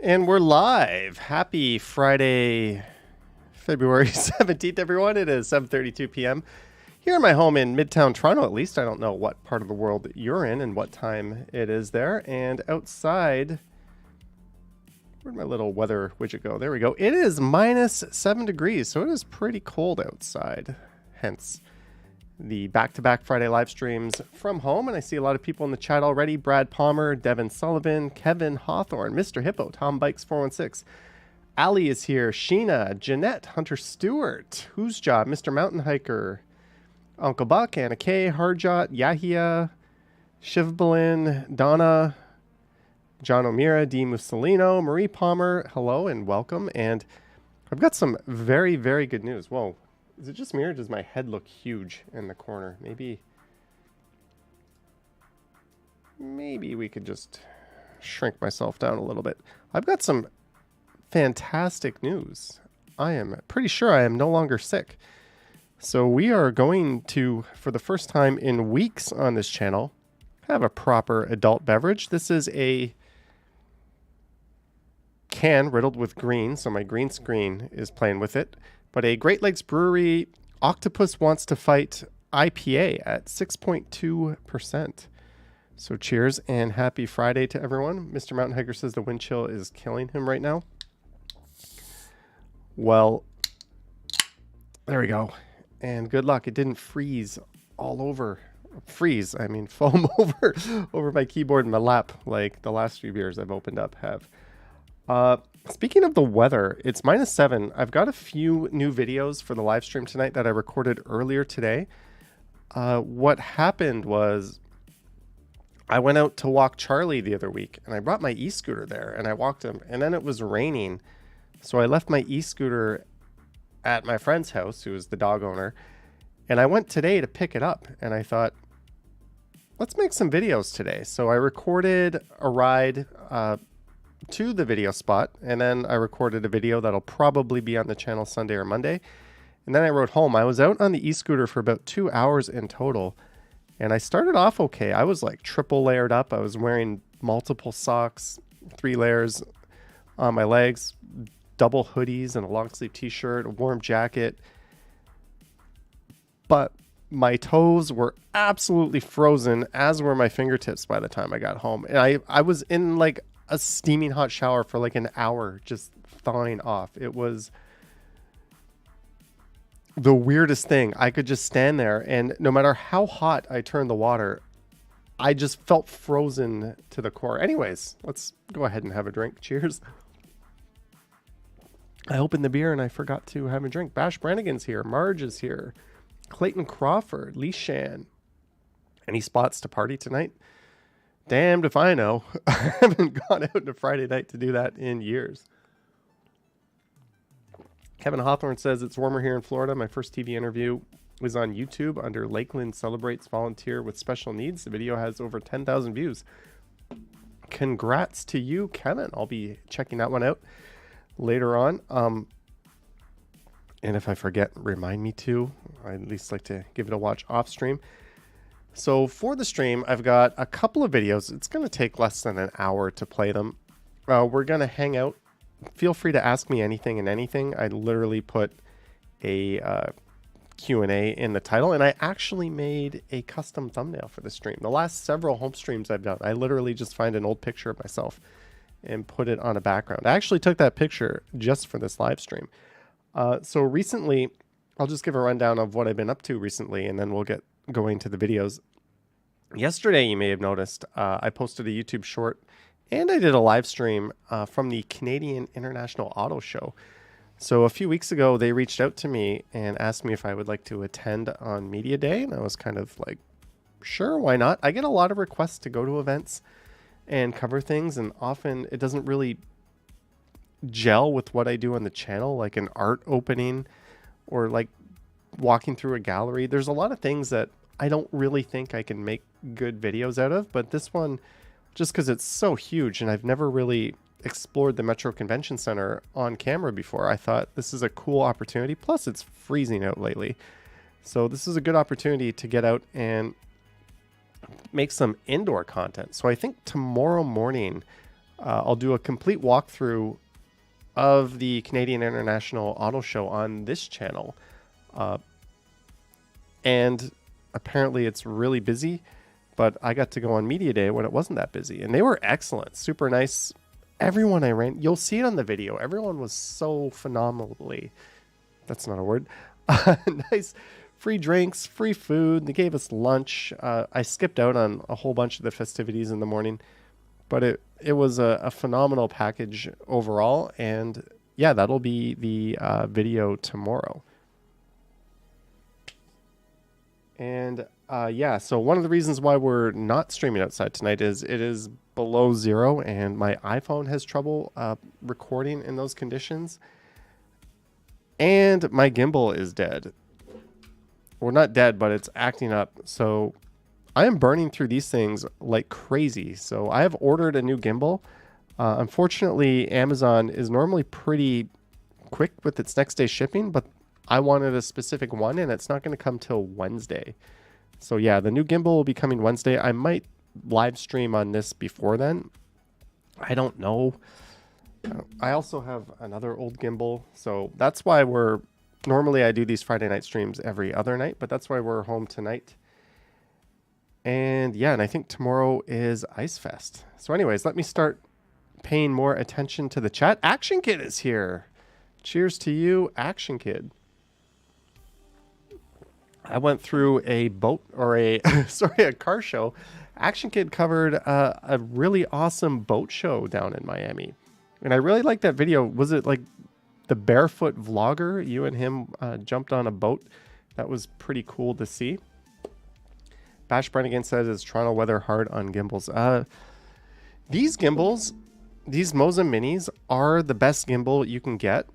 And we're live. Happy Friday, February 17th, everyone. It is 7:32 p.m. here in my home in Midtown Toronto, at least. I don't know what part of the world you're in and what time it is there. And outside, where'd my little weather widget go? There we go. It is minus 7 degrees, so it is pretty cold outside. Hence the back-to-back Friday live streams from home. And I see a lot of people in the chat already. Brad Palmer, Devin Sullivan, Kevin Hawthorne, Mr. Hippo, Tom Bikes 416. Ali is here. Sheena, Jeanette, Hunter Stewart, Whose Job, Mr. Mountain Hiker, Uncle Buck, Anna K, Harjot, Yahia, Shivbalin, Donna, John O'Meara, D. Mussolino, Marie Palmer, hello and welcome. And I've got some very, very good news. Whoa. Is it just me or does my head look huge in the corner? Maybe we could just shrink myself down a little bit. I've got some fantastic news. I am pretty sure I am no longer sick. So we are going to, for the first time in weeks on this channel, have a proper adult beverage. This is a can riddled with green, so my green screen is playing with it. But a Great Lakes Brewery Octopus Wants to Fight IPA at 6.2%. So cheers and happy Friday to everyone. Mr. Mountain Hiker says the wind chill is killing him right now. Well, there we go. And good luck. It didn't freeze all over. Freeze, I mean foam over my keyboard and my lap like the last few beers I've opened up have. Speaking of the weather, it's minus 7. I've got a few new videos for the live stream tonight that I recorded earlier today. What happened was I went out to walk Charlie the other week and I brought my e-scooter there and I walked him and then it was raining. So I left my e-scooter at my friend's house, who is the dog owner, and I went today to pick it up and I thought, let's make some videos today. So I recorded a ride, to the video spot, and then I recorded a video that'll probably be on the channel Sunday or Monday, and then I rode home. I was out on the e-scooter for about 2 hours in total, and I started off okay. I was like triple layered up. I was wearing multiple socks, 3 layers on my legs, double hoodies and a long sleeve t-shirt, a warm jacket, but my toes were absolutely frozen, as were my fingertips by the time I got home. And I was in like a steaming hot shower for like an hour, just thawing off. It was the weirdest thing. I could just stand there and no matter how hot I turned the water, I just felt frozen to the core. Anyways, let's go ahead and have a drink. Cheers. I opened the beer and I forgot to have a drink. Bash Brannigan's here. Marge is here. Clayton Crawford. Lee Shan. Any spots to party tonight? Damned if I know. I haven't gone out on a Friday night to do that in years. Kevin Hawthorne says it's warmer here in Florida. My first TV interview was on YouTube under Lakeland Celebrates Volunteer with Special Needs. The video has over 10,000 views. Congrats to you, Kevin. I'll be checking that one out later on. And if I forget, remind me to. I at least like to give it a watch off stream. So for the stream, I've got a couple of videos. It's going to take less than an hour to play them. We're going to hang out. Feel free to ask me anything and anything. I literally put a Q&A in the title, and I actually made a custom thumbnail for the stream. The last several home streams I've done, I literally just find an old picture of myself and put it on a background. I actually took that picture just for this live stream. So recently, I'll just give a rundown of what I've been up to recently, and then we'll get going to the videos. Yesterday, you may have noticed, I posted a YouTube short and I did a live stream from the Canadian International Auto Show. So a few weeks ago, they reached out to me and asked me if I would like to attend on Media Day. And I was kind of like, sure, why not? I get a lot of requests to go to events and cover things. And often it doesn't really gel with what I do on the channel, like an art opening or like walking through a gallery. There's a lot of things that I don't really think I can make good videos out of, but this one, just because it's so huge and I've never really explored the Metro Convention Center on camera before, I thought this is a cool opportunity. Plus it's freezing out lately. So this is a good opportunity to get out and make some indoor content. So I think tomorrow morning I'll do a complete walkthrough of the Canadian International Auto Show on this channel. And apparently it's really busy, but I got to go on Media Day when it wasn't that busy. And they were excellent, super nice. Everyone I ran, you'll see it on the video. Everyone was so phenomenally, that's not a word, nice. Free drinks, free food. They gave us lunch. I skipped out on a whole bunch of the festivities in the morning, but it was a phenomenal package overall. And yeah, that'll be the video tomorrow. And yeah, so one of the reasons why we're not streaming outside tonight is it is below zero and my iPhone has trouble recording in those conditions. And my gimbal is dead. Well, not dead, but it's acting up. So I am burning through these things like crazy. So I have ordered a new gimbal. Unfortunately, Amazon is normally pretty quick with its next day shipping, but I wanted a specific one and it's not going to come till Wednesday. So yeah, the new gimbal will be coming Wednesday. I might live stream on this before then. I don't know. I also have another old gimbal. So that's why normally I do these Friday night streams every other night, but that's why we're home tonight. And yeah, and I think tomorrow is Ice Fest. So anyways, let me start paying more attention to the chat. Action Kid is here. Cheers to you, Action Kid. I went through a boat or a car show. Action Kid covered a really awesome boat show down in Miami. And I really liked that video. Was it like the barefoot vlogger? You and him jumped on a boat. That was pretty cool to see. Bash Brennigan says, is Toronto weather hard on gimbals? These gimbals, these Moza Minis, are the best gimbal you can get.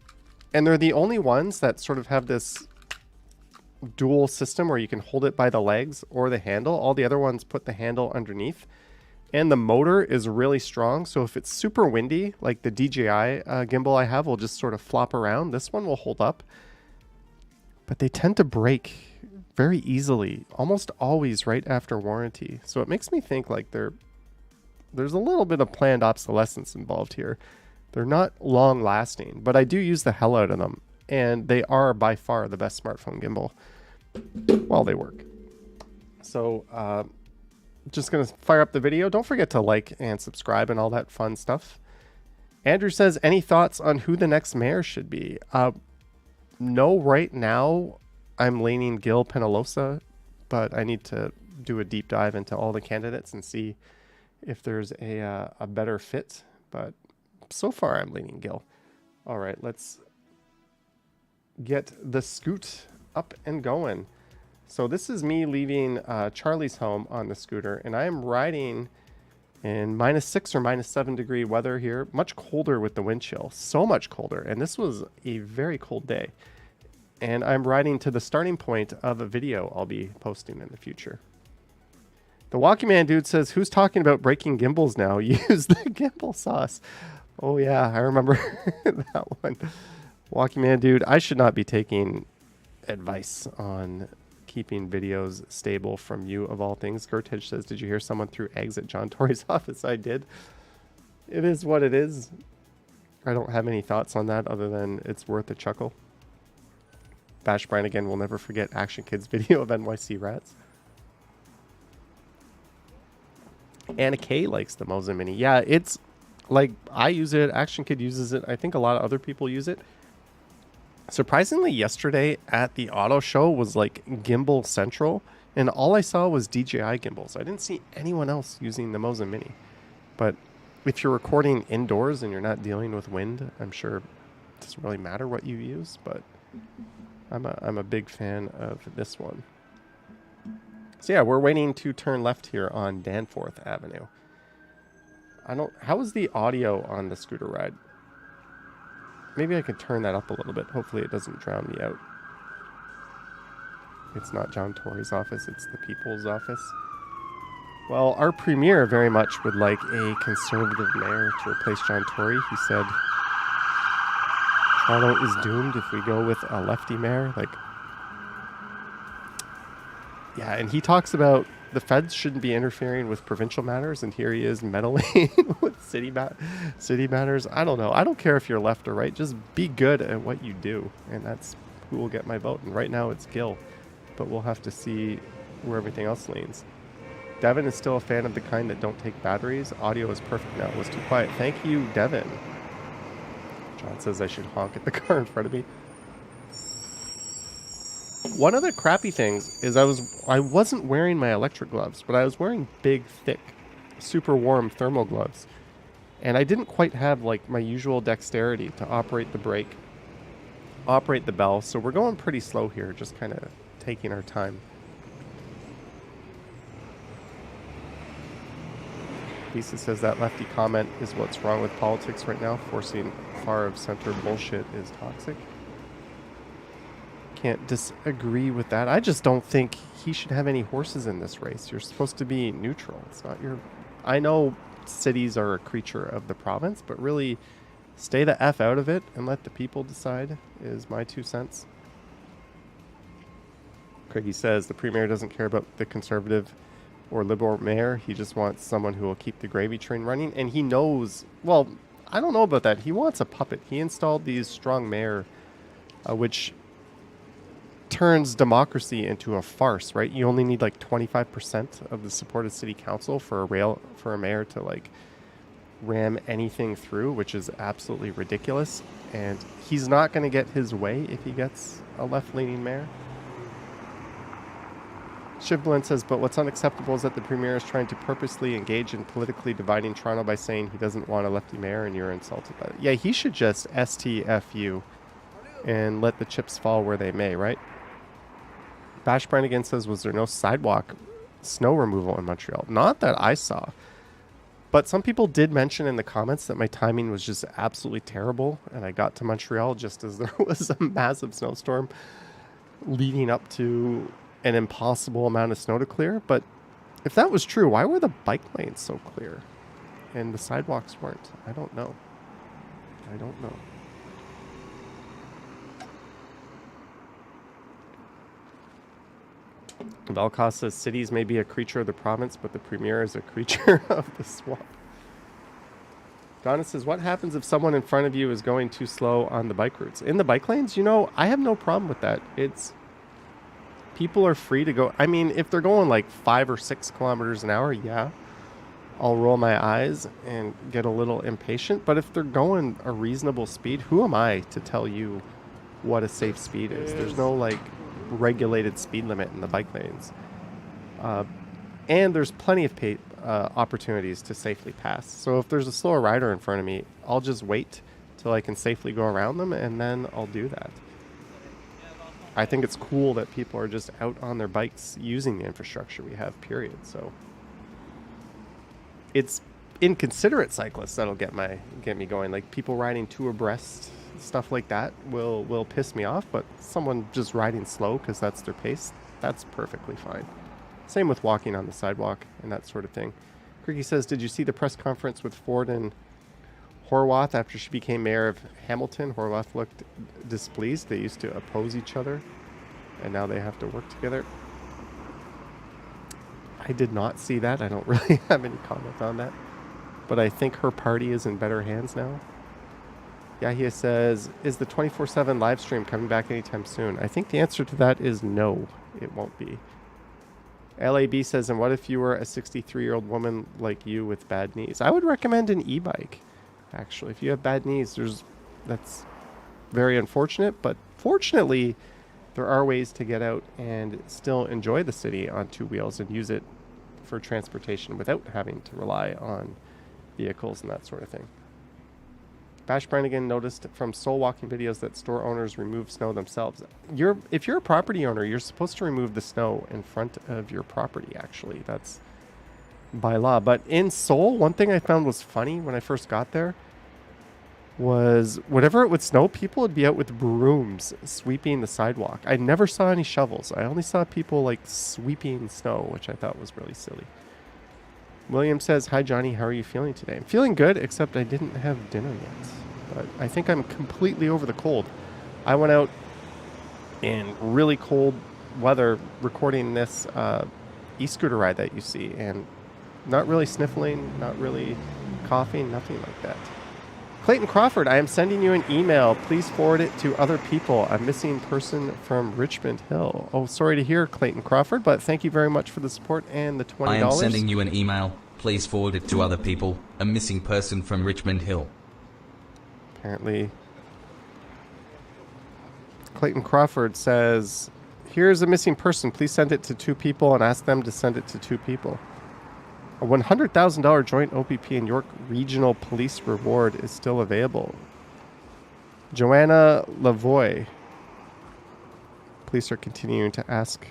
And they're the only ones that sort of have this dual system where you can hold it by the legs or the handle. All the other ones put the handle underneath. And the motor is really strong. So if it's super windy, like the DJI gimbal I have will just sort of flop around. This one will hold up. But they tend to break very easily, almost always right after warranty. So it makes me think like there's a little bit of planned obsolescence involved here. They're not long lasting, but I do use the hell out of them. And they are by far the best smartphone gimbal while they work. So just going to fire up the video. Don't forget to like and subscribe and all that fun stuff. Andrew says, any thoughts on who the next mayor should be? No, right now I'm leaning Gil Penalosa, but I need to do a deep dive into all the candidates and see if there's a better fit. But so far I'm leaning Gil. All right, let's get the scoot up and going. So this is me leaving Charlie's home on the scooter, and I am riding in -6 or -7 degree weather here. Much colder with the wind chill, so much colder. And this was a very cold day. And I'm riding to the starting point of a video I'll be posting in the future. The Walkie Man dude says, who's talking about breaking gimbals now? Use the gimbal sauce. Oh yeah, I remember that one. Walkie Man dude, I should not be taking advice on keeping videos stable from you of all things. Gertidge says, did you hear someone threw eggs at John Tory's office? I did. It is what it is. I don't have any thoughts on that other than it's worth a chuckle. Bash Brian again will never forget Action Kid's video of NYC rats. Anna K likes the Moza Mini. Yeah, it's like I use it. Action Kid uses it. I think a lot of other people use it. Surprisingly, yesterday at the auto show was like gimbal central, and all I saw was DJI gimbals. I didn't see anyone else using the Moza Mini. But if you're recording indoors and you're not dealing with wind, I'm sure it doesn't really matter what you use, but I'm a big fan of this one. So yeah, we're waiting to turn left here on Danforth Avenue. How is the audio on the scooter ride? Maybe I could turn that up a little bit. Hopefully it doesn't drown me out. It's not John Tory's office, it's the people's office. Well, our premier very much would like a conservative mayor to replace John Tory. He said Toronto is doomed if we go with a lefty mayor. Like, yeah, and he talks about the feds shouldn't be interfering with provincial matters, and here he is meddling with city matters. I don't know. I don't care if you're left or right. Just be good at what you do, and that's who will get my vote. And right now it's Gil, but we'll have to see where everything else leans. Devin is still a fan of the kind that don't take batteries. Audio is perfect now. It was too quiet. Thank you, Devin. John says I should honk at the car in front of me. One of the crappy things is I wasn't wearing my electric gloves, but I was wearing big, thick, super warm thermal gloves. And I didn't quite have like my usual dexterity to operate the brake, operate the bell. So we're going pretty slow here, just kind of taking our time. Lisa says that lefty comment is what's wrong with politics right now. Forcing far of center bullshit is toxic. Can't disagree with that. I just don't think he should have any horses in this race. You're supposed to be neutral. It's not your... I know cities are a creature of the province, but really stay the F out of it and let the people decide is my 2 cents. Craigie says the premier doesn't care about the conservative or liberal mayor. He just wants someone who will keep the gravy train running. And he knows... Well, I don't know about that. He wants a puppet. He installed these strong mayor, which... turns democracy into a farce, right? You only need like 25% of the support of city council for a mayor to like ram anything through, which is absolutely ridiculous. And he's not going to get his way if he gets a left-leaning mayor. Shivblin says, but what's unacceptable is that the premier is trying to purposely engage in politically dividing Toronto by saying he doesn't want a lefty mayor and you're insulted by it. Yeah, he should just STFU and let the chips fall where they may, right? Bash Brannigan says, was there no sidewalk snow removal in Montreal? Not that I saw. But some people did mention in the comments that my timing was just absolutely terrible. And I got to Montreal just as there was a massive snowstorm leading up to an impossible amount of snow to clear. But if that was true, why were the bike lanes so clear and the sidewalks weren't? I don't know. I don't know. Valcos says cities may be a creature of the province, but the premier is a creature of the swamp. Donna says, what happens if someone in front of you is going too slow on the bike routes? In the bike lanes, you know, I have no problem with that. It's... people are free to go. I mean, if they're going like 5 or 6 kilometers an hour, yeah, I'll roll my eyes and get a little impatient. But if they're going a reasonable speed, who am I to tell you what a safe speed is? There's no like regulated speed limit in the bike lanes. And there's plenty of opportunities to safely pass. So if there's a slower rider in front of me, I'll just wait till I can safely go around them, and then I'll do that. I think it's cool that people are just out on their bikes using the infrastructure we have, period. So it's inconsiderate cyclists that'll get me going. Like people riding two abreast, stuff like that will piss me off, but someone just riding slow because that's their pace, that's perfectly fine. Same with walking on the sidewalk and that sort of thing. Cricky says, did you see the press conference with Ford and Horwath after she became mayor of Hamilton? Horwath looked displeased. They used to oppose each other, and now they have to work together. I did not see that. I don't really have any comment on that. But I think her party is in better hands now. Yahia says, is the 24/7 live stream coming back anytime soon? I think the answer to that is no, it won't be. LAB says, and what if you were a 63-year-old woman like you with bad knees? I would recommend an e-bike. Actually, if you have bad knees, that's very unfortunate, but fortunately there are ways to get out and still enjoy the city on two wheels and use it for transportation without having to rely on vehicles and that sort of thing. Bash Brannigan noticed from soul walking videos that store owners remove snow themselves. If you're a property owner, you're supposed to remove the snow in front of your property, actually. That's by law. But in Seoul, one thing I found was funny when I first got there was whenever it would snow, people would be out with brooms sweeping the sidewalk. I never saw any shovels. I only saw people like sweeping snow, which I thought was really silly. William says, hi Johnny, how are you feeling today? I'm feeling good, except I didn't have dinner yet. But I think I'm completely over the cold. I went out in really cold weather recording this e-scooter ride that you see, and not really sniffling, not really coughing, nothing like that. Clayton Crawford, I am sending you an email. Please forward it to other people. A missing person from Richmond Hill. Oh, sorry to hear, Clayton Crawford, but thank you very much for the support and the $20. I am sending you an email. Please forward it to other people. A missing person from Richmond Hill. Apparently, Clayton Crawford says, here's a missing person. Please send it to 2 people and ask them to send it to 2 people. A $100,000 joint OPP and York Regional Police reward is still available. Joanna Lavoie. Police are continuing to ask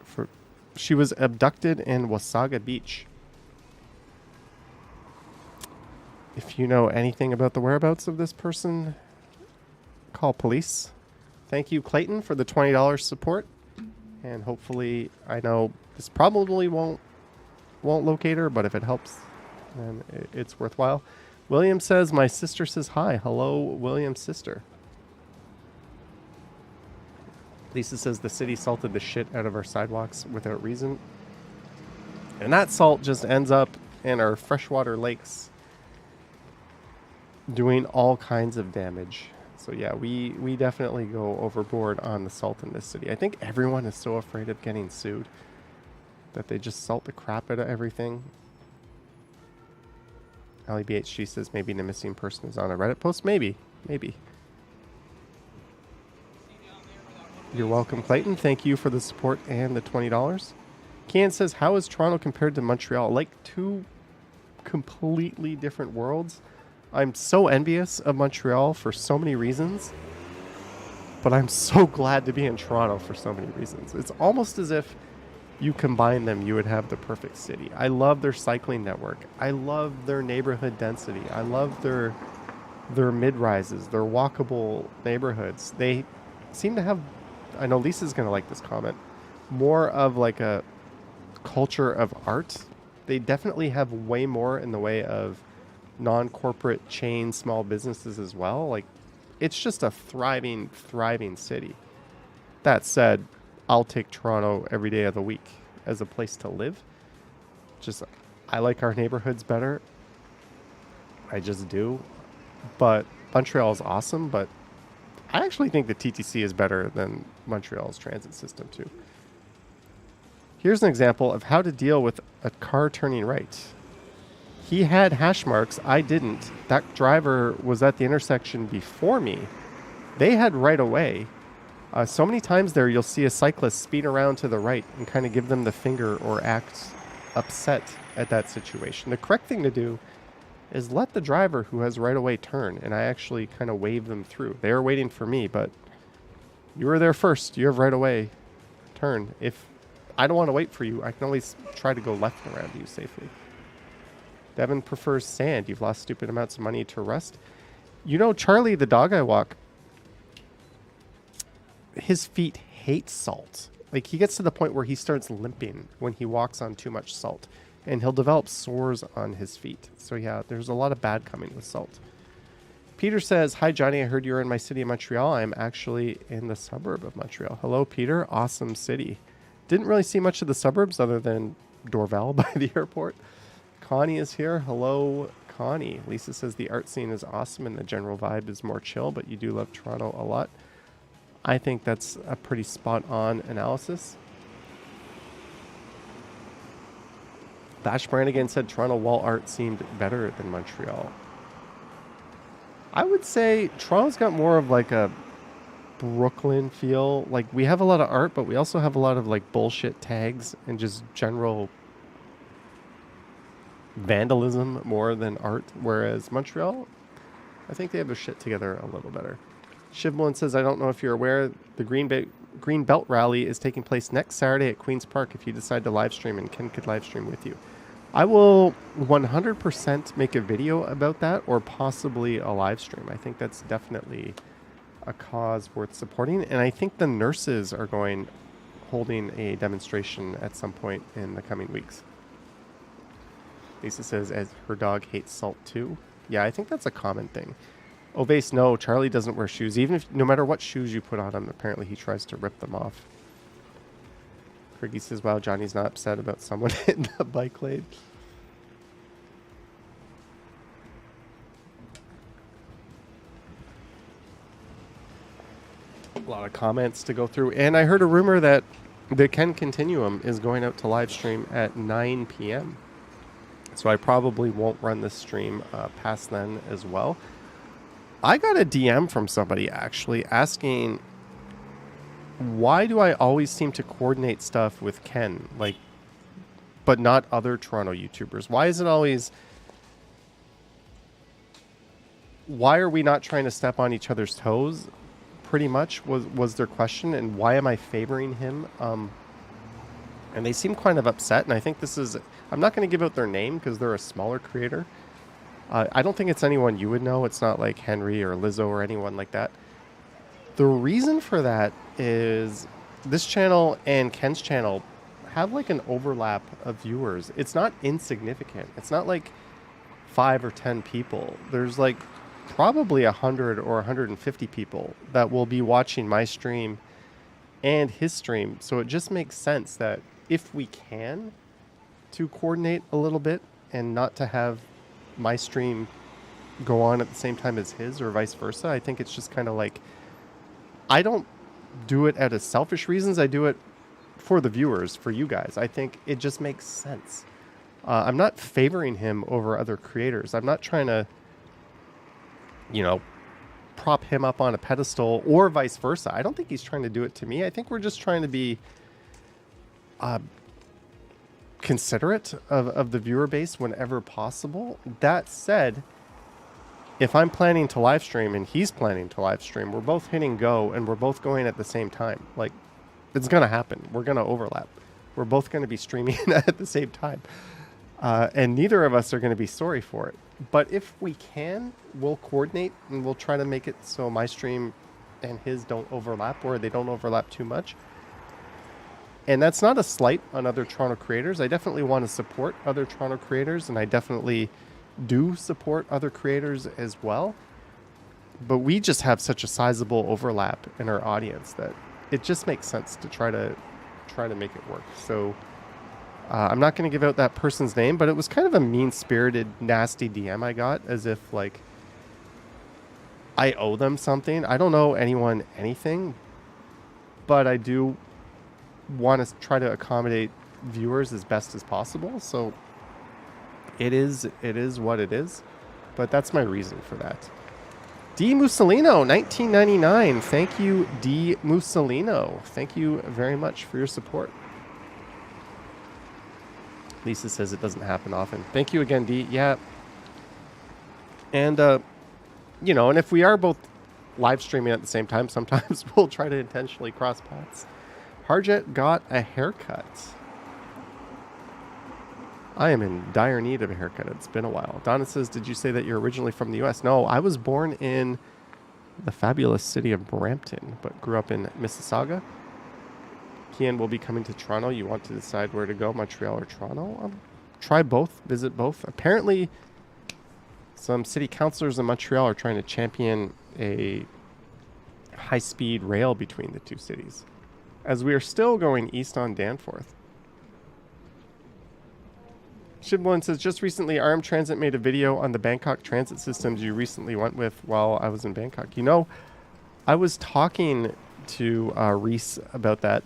for... She was abducted in Wasaga Beach. If you know anything about the whereabouts of this person, call police. Thank you, Clayton, for the $20 support. And hopefully, I know this probably won't locate her, but if it helps, then it's worthwhile. William says, my sister says hi. Hello, William's sister. Lisa says the city salted the shit out of our sidewalks without reason. And that salt just ends up in our freshwater lakes, doing all kinds of damage. So yeah, we definitely go overboard on the salt in this city. I think everyone is so afraid of getting sued that they just salt the crap out of everything. LEBHG says maybe the missing person is on a Reddit post. Maybe. You're welcome, Clayton. Thank you for the support and the $20. Kian says, how is Toronto compared to Montreal? Like 2 completely different worlds. I'm so envious of Montreal for so many reasons, but I'm so glad to be in Toronto for so many reasons. It's almost as if you combine them, you would have the perfect city. I love their cycling network. I love their neighborhood density. I love their mid-rises, their walkable neighborhoods. They seem to have, I know Lisa's going to like this comment, more of like a culture of art. They definitely have way more in the way of non-corporate chain small businesses as well. Like, it's just a thriving city. That said, I'll take Toronto every day of the week as a place to live. Just, I like our neighborhoods better. I just do. But Montreal is awesome, but I actually think the TTC is better than Montreal's transit system too. Here's an example of how to deal with a car turning right. He had hash marks. I didn't. That driver was at the intersection before me. They had right away. So many times there, you'll see a cyclist speed around to the right and kind of give them the finger or act upset at that situation. The correct thing to do is let the driver who has right away turn, and I actually kind of wave them through. They were waiting for me, but you were there first. You have right away. Turn. If I don't want to wait for you, I can always try to go left around you safely. Devin prefers sand. You've lost stupid amounts of money to rust. You know, Charlie, the dog I walk, his feet hate salt. Like, he gets to the point where he starts limping when he walks on too much salt, and he'll develop sores on his feet. So yeah, there's a lot of bad coming with salt. Peter says, hi Johnny, I heard you're in my city of Montreal. I'm actually in the suburb of Montreal. Hello Peter, awesome city. Didn't really see much of the suburbs other than Dorval by the airport. Connie is here. Hello Connie. Lisa says the art scene is awesome and the general vibe is more chill, but you do love Toronto a lot. I think that's a pretty spot-on analysis. Bash Brannigan said Toronto wall art seemed better than Montreal. I would say Toronto's got more of like a Brooklyn feel. Like, we have a lot of art, but we also have a lot of like bullshit tags and just general vandalism more than art. Whereas Montreal, I think they have their shit together a little better. Shivlin says, I don't know if you're aware, the Green Belt Rally is taking place next Saturday at Queen's Park if you decide to live stream, and Ken could live stream with you. I will 100% make a video about that, or possibly a live stream. I think that's definitely a cause worth supporting, and I think the nurses are holding a demonstration at some point in the coming weeks. Lisa says, as her dog hates salt too. Yeah, I think that's a common thing. Ovase, no, Charlie doesn't wear shoes. Even if, no matter what shoes you put on him, apparently he tries to rip them off. Craigie says, wow, Johnny's not upset about someone hitting the bike lane. A lot of comments to go through. And I heard a rumor that the Ken Continuum is going out to live stream at 9 p.m. So I probably won't run this stream past then as well. I got a DM from somebody actually asking, why do I always seem to coordinate stuff with Ken, like, but not other Toronto YouTubers? Why is it always... Why are we not trying to step on each other's toes? Pretty much was their question, and why am I favoring him? And they seem kind of upset, and I think this is... I'm not going to give out their name because they're a smaller creator. I don't think it's anyone you would know. It's not like Henry or Lizzo or anyone like that. The reason for that is this channel and Ken's channel have like an overlap of viewers. It's not insignificant. It's not like 5 or 10 people. There's like probably 100 or 150 people that will be watching my stream and his stream. So it just makes sense that if we can, to coordinate a little bit and not to have my stream go on at the same time as his or vice versa. I think it's just kind of like, I don't do it out of selfish reasons. I do it for the viewers, for you guys. I think it just makes sense. I'm not favoring him over other creators. I'm not trying to, you know, prop him up on a pedestal or vice versa. I don't think he's trying to do it to me. I think we're just trying to be considerate of the viewer base whenever possible. That said, if I'm planning to live stream and he's planning to live stream, we're both hitting go and we're both going at the same time. Like, it's going to happen. We're going to overlap. We're both going to be streaming at the same time. And neither of us are going to be sorry for it. But if we can, we'll coordinate and we'll try to make it so my stream and his don't overlap, or they don't overlap too much. And that's not a slight on other Toronto creators. I definitely want to support other Toronto creators, and I definitely do support other creators as well. But we just have such a sizable overlap in our audience that it just makes sense to try to make it work. So I'm not going to give out that person's name, but it was kind of a mean-spirited, nasty DM I got, as if like I owe them something. I don't owe anyone anything, but I do want to try to accommodate viewers as best as possible. So it is what it is, but that's my reason for that. D Mussolino 1999, thank you, D Mussolino. Thank you very much for your support. Lisa says it doesn't happen often. Thank you again, D. Yeah. And you know, and if we are both live streaming at the same time, sometimes we'll try to intentionally cross paths. Harjet got a haircut. I am in dire need of a haircut. It's been a while. Donna says, did you say that you're originally from the U.S.? No, I was born in the fabulous city of Brampton, but grew up in Mississauga. Kian will be coming to Toronto. You want to decide where to go, Montreal or Toronto? Try both, visit both. Apparently, some city councillors in Montreal are trying to champion a high-speed rail between the two cities, as we are still going east on Danforth. Shibbolin says, just recently, RM Transit made a video on the Bangkok transit systems you recently went with while I was in Bangkok. You know, I was talking to Reese about that,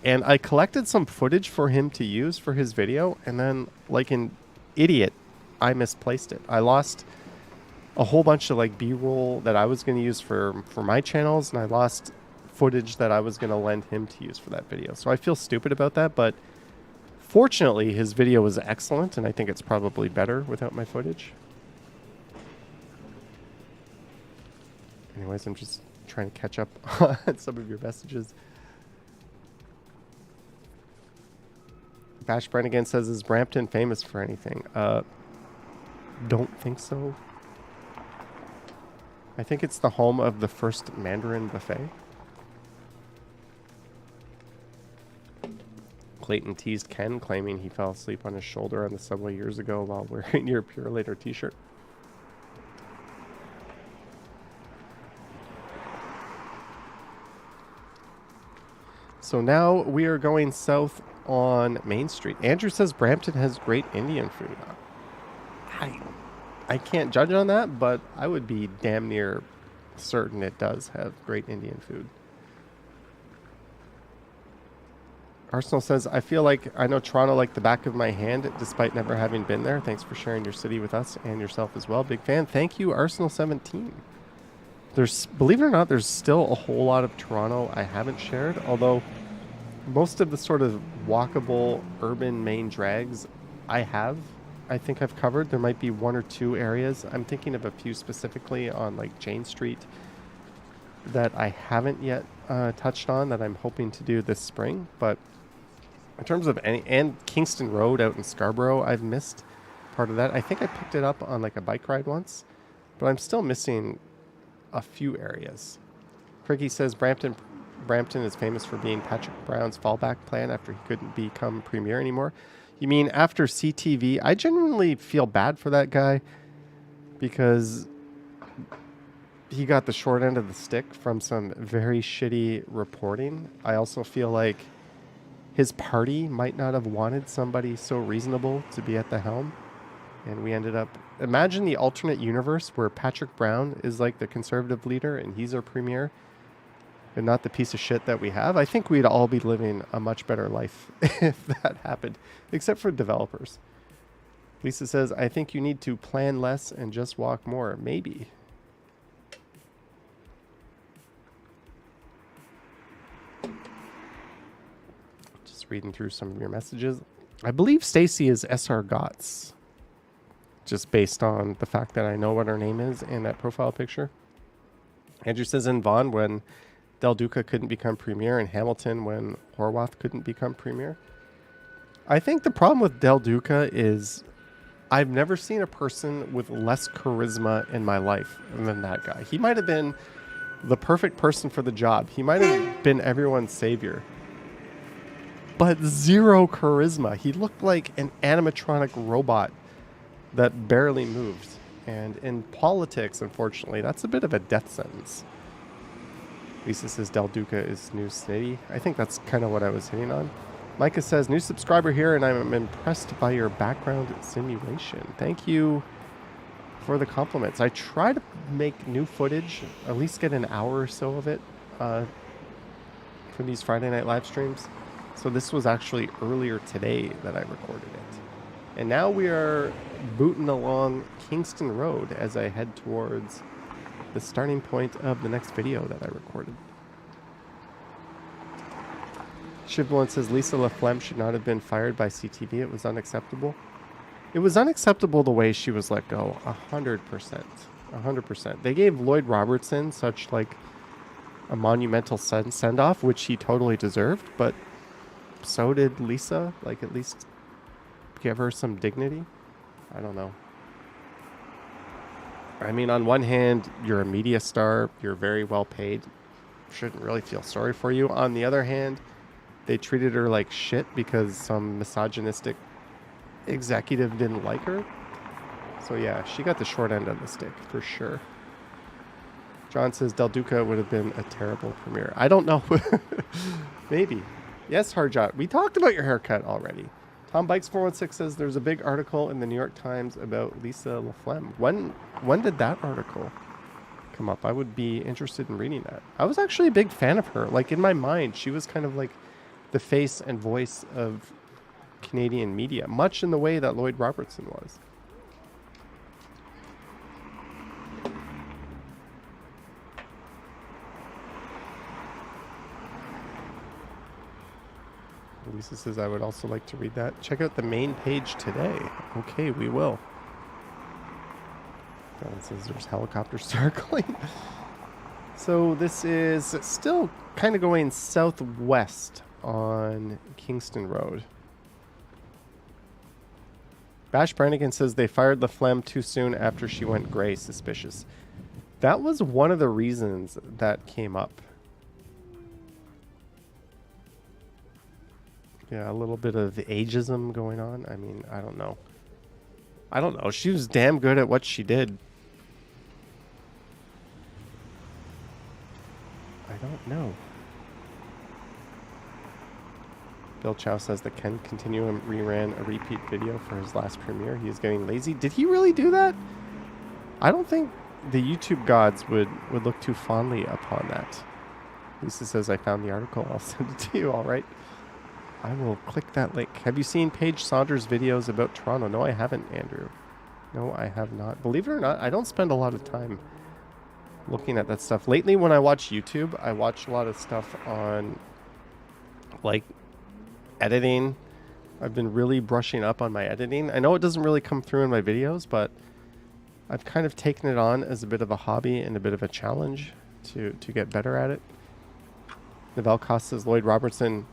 and I collected some footage for him to use for his video, and then, like an idiot, I misplaced it. I lost a whole bunch of like B-roll that I was going to use for my channels, and I lost footage that I was going to lend him to use for that video. So I feel stupid about that, but fortunately his video was excellent, and I think it's probably better without my footage. Anyways, I'm just trying to catch up on some of your messages. Bash Brannigan says, is Brampton famous for anything? Don't think so. I think it's the home of the first Mandarin buffet. Clayton teased Ken, claiming he fell asleep on his shoulder on the subway years ago while wearing your Pure Later t-shirt. So now we are going south on Main Street. Andrew says Brampton has great Indian food. I can't judge on that, but I would be damn near certain it does have great Indian food. Arsenal says, I feel like I know Toronto like the back of my hand, despite never having been there. Thanks for sharing your city with us and yourself as well. Big fan. Thank you, Arsenal17. There's, believe it or not, there's still a whole lot of Toronto I haven't shared, although most of the sort of walkable urban main drags I think I've covered. There might be one or two areas. I'm thinking of a few specifically on like Jane Street that I haven't yet touched on that I'm hoping to do this spring. But in terms of and Kingston Road out in Scarborough, I've missed part of that. I think I picked it up on like a bike ride once, but I'm still missing a few areas. Craigie says Brampton is famous for being Patrick Brown's fallback plan after he couldn't become premier anymore. You mean after CTV? I genuinely feel bad for that guy because he got the short end of the stick from some very shitty reporting. I also feel like his party might not have wanted somebody so reasonable to be at the helm. And we ended up... Imagine the alternate universe where Patrick Brown is like the conservative leader and he's our premier and not the piece of shit that we have. I think we'd all be living a much better life if that happened, except for developers. Lisa says, I think you need to plan less and just walk more. Maybe. Just reading through some of your messages. I believe Stacy is SR Gotts, just based on the fact that I know what her name is in that profile picture. Andrew says in Vaughan when Del Duca couldn't become premier, and Hamilton when Horwath couldn't become premier. I think the problem with Del Duca is I've never seen a person with less charisma in my life than that guy. He might have been the perfect person for the job. He might have been everyone's savior. But zero charisma. He looked like an animatronic robot that barely moved. And in politics, unfortunately, that's a bit of a death sentence. Lisa says Del Duca is new snitty. I think that's kind of what I was hitting on. Micah says, new subscriber here, and I'm impressed by your background simulation. Thank you for the compliments. I try to make new footage, at least get an hour or so of it for these Friday night live streams. So this was actually earlier today that I recorded it. And now we are booting along Kingston Road as I head towards the starting point of the next video that I recorded. Shivlin says Lisa Laflemme should not have been fired by CTV. It was unacceptable. It was unacceptable the way she was let go. 100%. 100%. They gave Lloyd Robertson such like a monumental send-off, which he totally deserved, but so did Lisa. Like, at least give her some dignity. I don't know. I mean, on one hand, you're a media star. You're very well paid. Shouldn't really feel sorry for you. On the other hand, they treated her like shit because some misogynistic executive didn't like her. So yeah, she got the short end of the stick for sure. John says Del Duca would have been a terrible premiere. I don't know. Maybe. Yes, Harjot. We talked about your haircut already. Tom Bikes 416 says there's a big article in the New York Times about Lisa Laflemme. When did that article come up? I would be interested in reading that. I was actually a big fan of her. Like, in my mind, she was kind of like the face and voice of Canadian media, much in the way that Lloyd Robertson was. Lisa says, I would also like to read that. Check out the main page today. Okay, we will. Alan says there's helicopters circling. So this is still kind of going southwest on Kingston Road. Bash Brannigan says they fired Laflemme too soon after she went gray. Suspicious. That was one of the reasons that came up. Yeah, a little bit of ageism going on. I mean, I don't know. She was damn good at what she did. I don't know. Bill Chow says that Ken Continuum reran a repeat video for his last premiere. He is getting lazy. Did he really do that? I don't think the YouTube gods would look too fondly upon that. Lisa says, I found the article. I'll send it to you. All right. I will click that link. Have you seen Paige Saunders' videos about Toronto? No, I haven't, Andrew. No, I have not. Believe it or not, I don't spend a lot of time looking at that stuff. Lately, when I watch YouTube, I watch a lot of stuff on, like, editing. I've been really brushing up on my editing. I know it doesn't really come through in my videos, but I've kind of taken it on as a bit of a hobby and a bit of a challenge to get better at it. Novell Cost says Lloyd Robertson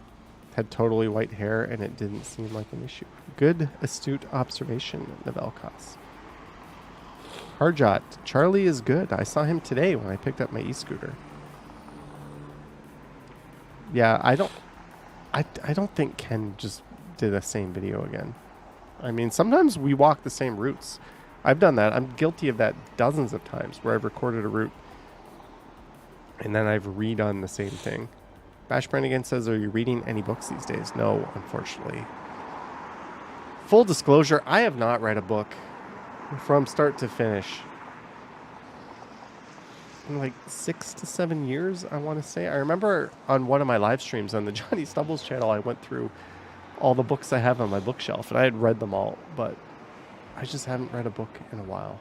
had totally white hair and it didn't seem like an issue. Good, astute observation, Novell Cost. Harjot, Charlie is good. I saw him today when I picked up my e-scooter. Yeah, I don't think Ken just did the same video again. I mean, sometimes we walk the same routes. I've done that. I'm guilty of that dozens of times where I've recorded a route and then I've redone the same thing. Bash Brannigan says, are you reading any books these days? No, unfortunately. Full disclosure, I have not read a book from start to finish in like 6 to 7 years, I want to say. I remember on one of my live streams on the Johnny Stubbles channel, I went through all the books I have on my bookshelf, and I had read them all, but I just haven't read a book in a while.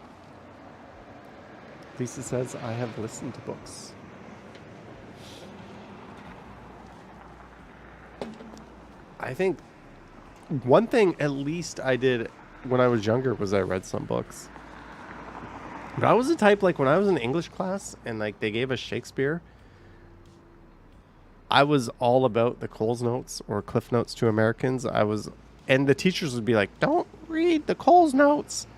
Lisa says, I have listened to books. I think one thing at least I did when I was younger was I read some books. But I was the type, like when I was in English class and like they gave us Shakespeare, I was all about the Coles Notes or Cliff Notes to Americans. And the teachers would be like, don't read the Coles Notes.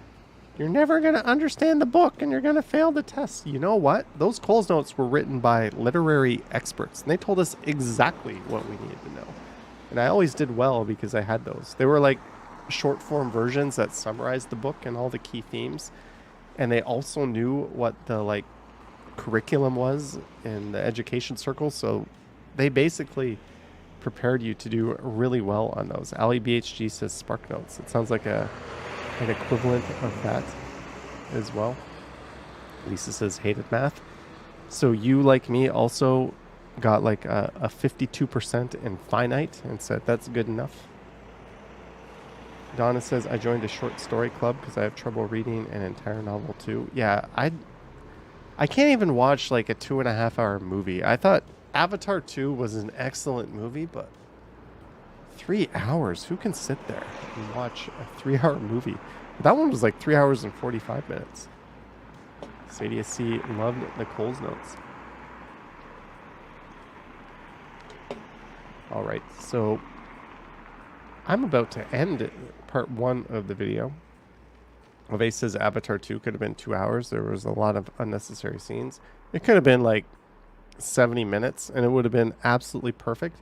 You're never going to understand the book and you're going to fail the test. You know what? Those Coles Notes were written by literary experts and they told us exactly what we needed to know. And I always did well because I had those. They were like short form versions that summarized the book and all the key themes. And they also knew what the like curriculum was in the education circle. So they basically prepared you to do really well on those. Ali BHG says Spark Notes. It sounds like an equivalent of that as well. Lisa says hated math. So you, like me, also got like a 52% in finite and said that's good enough. Donna says, I joined a short story club because I have trouble reading an entire novel too. Yeah, I can't even watch like a 2.5 hour movie. I thought Avatar 2 was an excellent movie, but 3 hours? Who can sit there and watch a 3-hour movie? That one was like 3 hours and 45 minutes. Sadia C loved Nicole's notes. All right, so I'm about to end part 1 of the video. Ove says Avatar 2 could have been 2 hours. There was a lot of unnecessary scenes. It could have been like 70 minutes and it would have been absolutely perfect.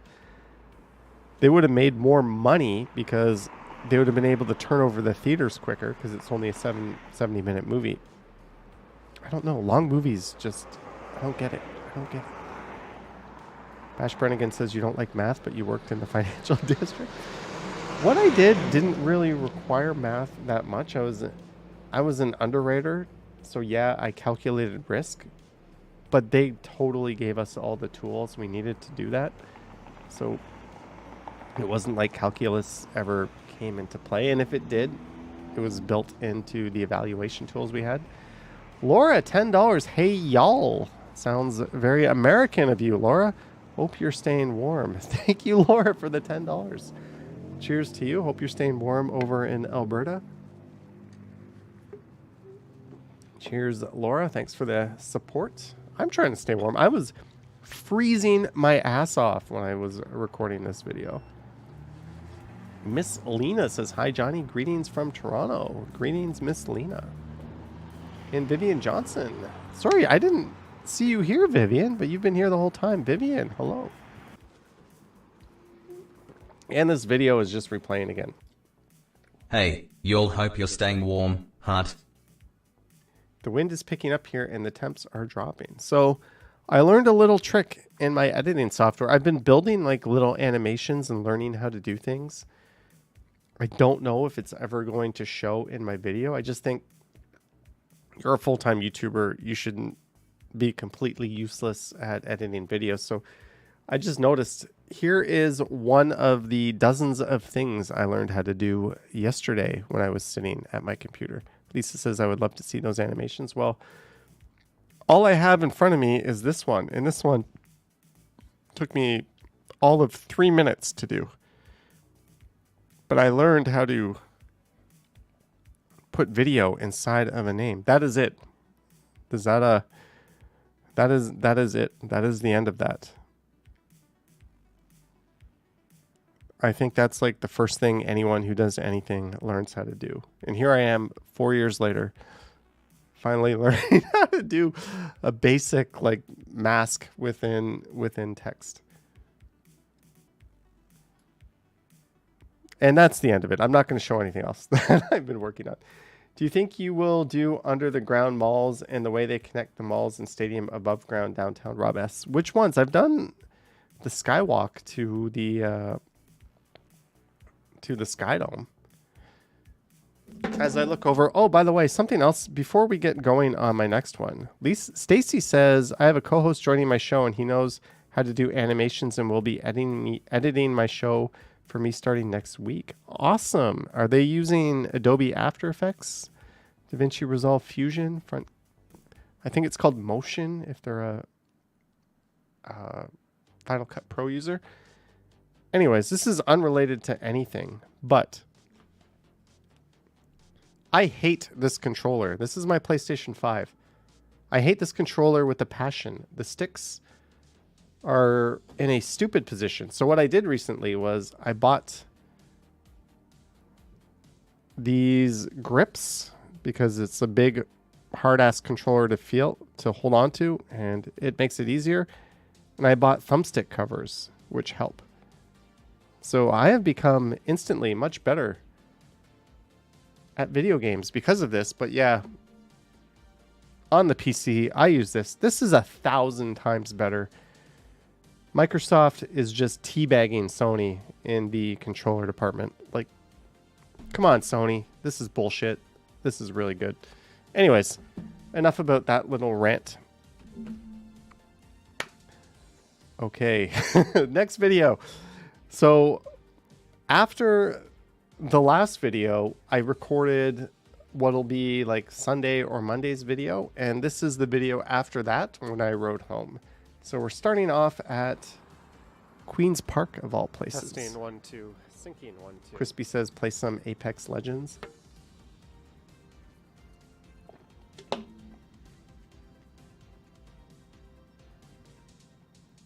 They would have made more money because they would have been able to turn over the theaters quicker because it's only a 70-minute movie. I don't know. Long movies just, I don't get it. Bash Brannigan says you don't like math, but you worked in the financial district. What I did didn't really require math that much. I was an underwriter, so yeah, I calculated risk, but they totally gave us all the tools we needed to do that. So it wasn't like calculus ever came into play, and if it did, it was built into the evaluation tools we had. Laura, $10. Hey, y'all. Sounds very American of you, Laura. Hope you're staying warm. Thank you, Laura, for the $10. Cheers to you. Hope you're staying warm over in Alberta. Cheers, Laura. Thanks for the support. I'm trying to stay warm. I was freezing my ass off when I was recording this video. Miss Lena says, hi, Johnny. Greetings from Toronto. Greetings, Miss Lena. And Vivian Johnson. Sorry, I didn't see you here, Vivian, but you've been here the whole time. Vivian, hello. And this video is just replaying again. Hey, y'all, hope you're staying warm, heart. The wind is picking up here and the temps are dropping. So I learned a little trick in my editing software. I've been building like little animations and learning how to do things. I don't know if it's ever going to show in my video. I just think you're a full-time YouTuber. You shouldn't be completely useless at editing videos. So I just noticed here is one of the dozens of things I learned how to do yesterday when I was sitting at my computer. Lisa says I would love to see those animations. Well, all I have in front of me is this one. And this one took me all of 3 minutes to do. But I learned how to put video inside of a name. That is it. Is that a... That is it. That is the end of that. I think that's like the first thing anyone who does anything learns how to do. And here I am 4 years later, finally learning how to do a basic like mask within text. And that's the end of it. I'm not going to show anything else that I've been working on. Do you think you will do under the ground malls and the way they connect the malls and stadium above ground downtown? Rob S. Which ones? I've done the Skywalk to the Skydome. As I look over, oh, by the way, something else before we get going on my next one. Stacy says I have a co-host joining my show and he knows how to do animations and will be editing my show for me starting next week. Awesome. Are they using Adobe After Effects, DaVinci Resolve Fusion? I think it's called Motion if they're a Final Cut Pro user. Anyways, this is unrelated to anything, but I hate this controller. This is my PlayStation 5. I hate this controller with a passion. The sticks are in a stupid position. So what I did recently was I bought these grips because it's a big hard-ass controller to hold on to, and it makes it easier. And I bought thumbstick covers, which help. So I have become instantly much better at video games because of this. But yeah, on the PC, I use this. This is 1,000 times better. Microsoft is just teabagging Sony in the controller department. Like, come on, Sony. This is bullshit. This is really good. Anyways, enough about that little rant. Okay, next video. So after the last video, I recorded what'll be like Sunday or Monday's video. And this is the video after that when I rode home. So we're starting off at Queen's Park of all places. Testing 1, 2. Syncing 1, 2. Crispy says play some Apex Legends.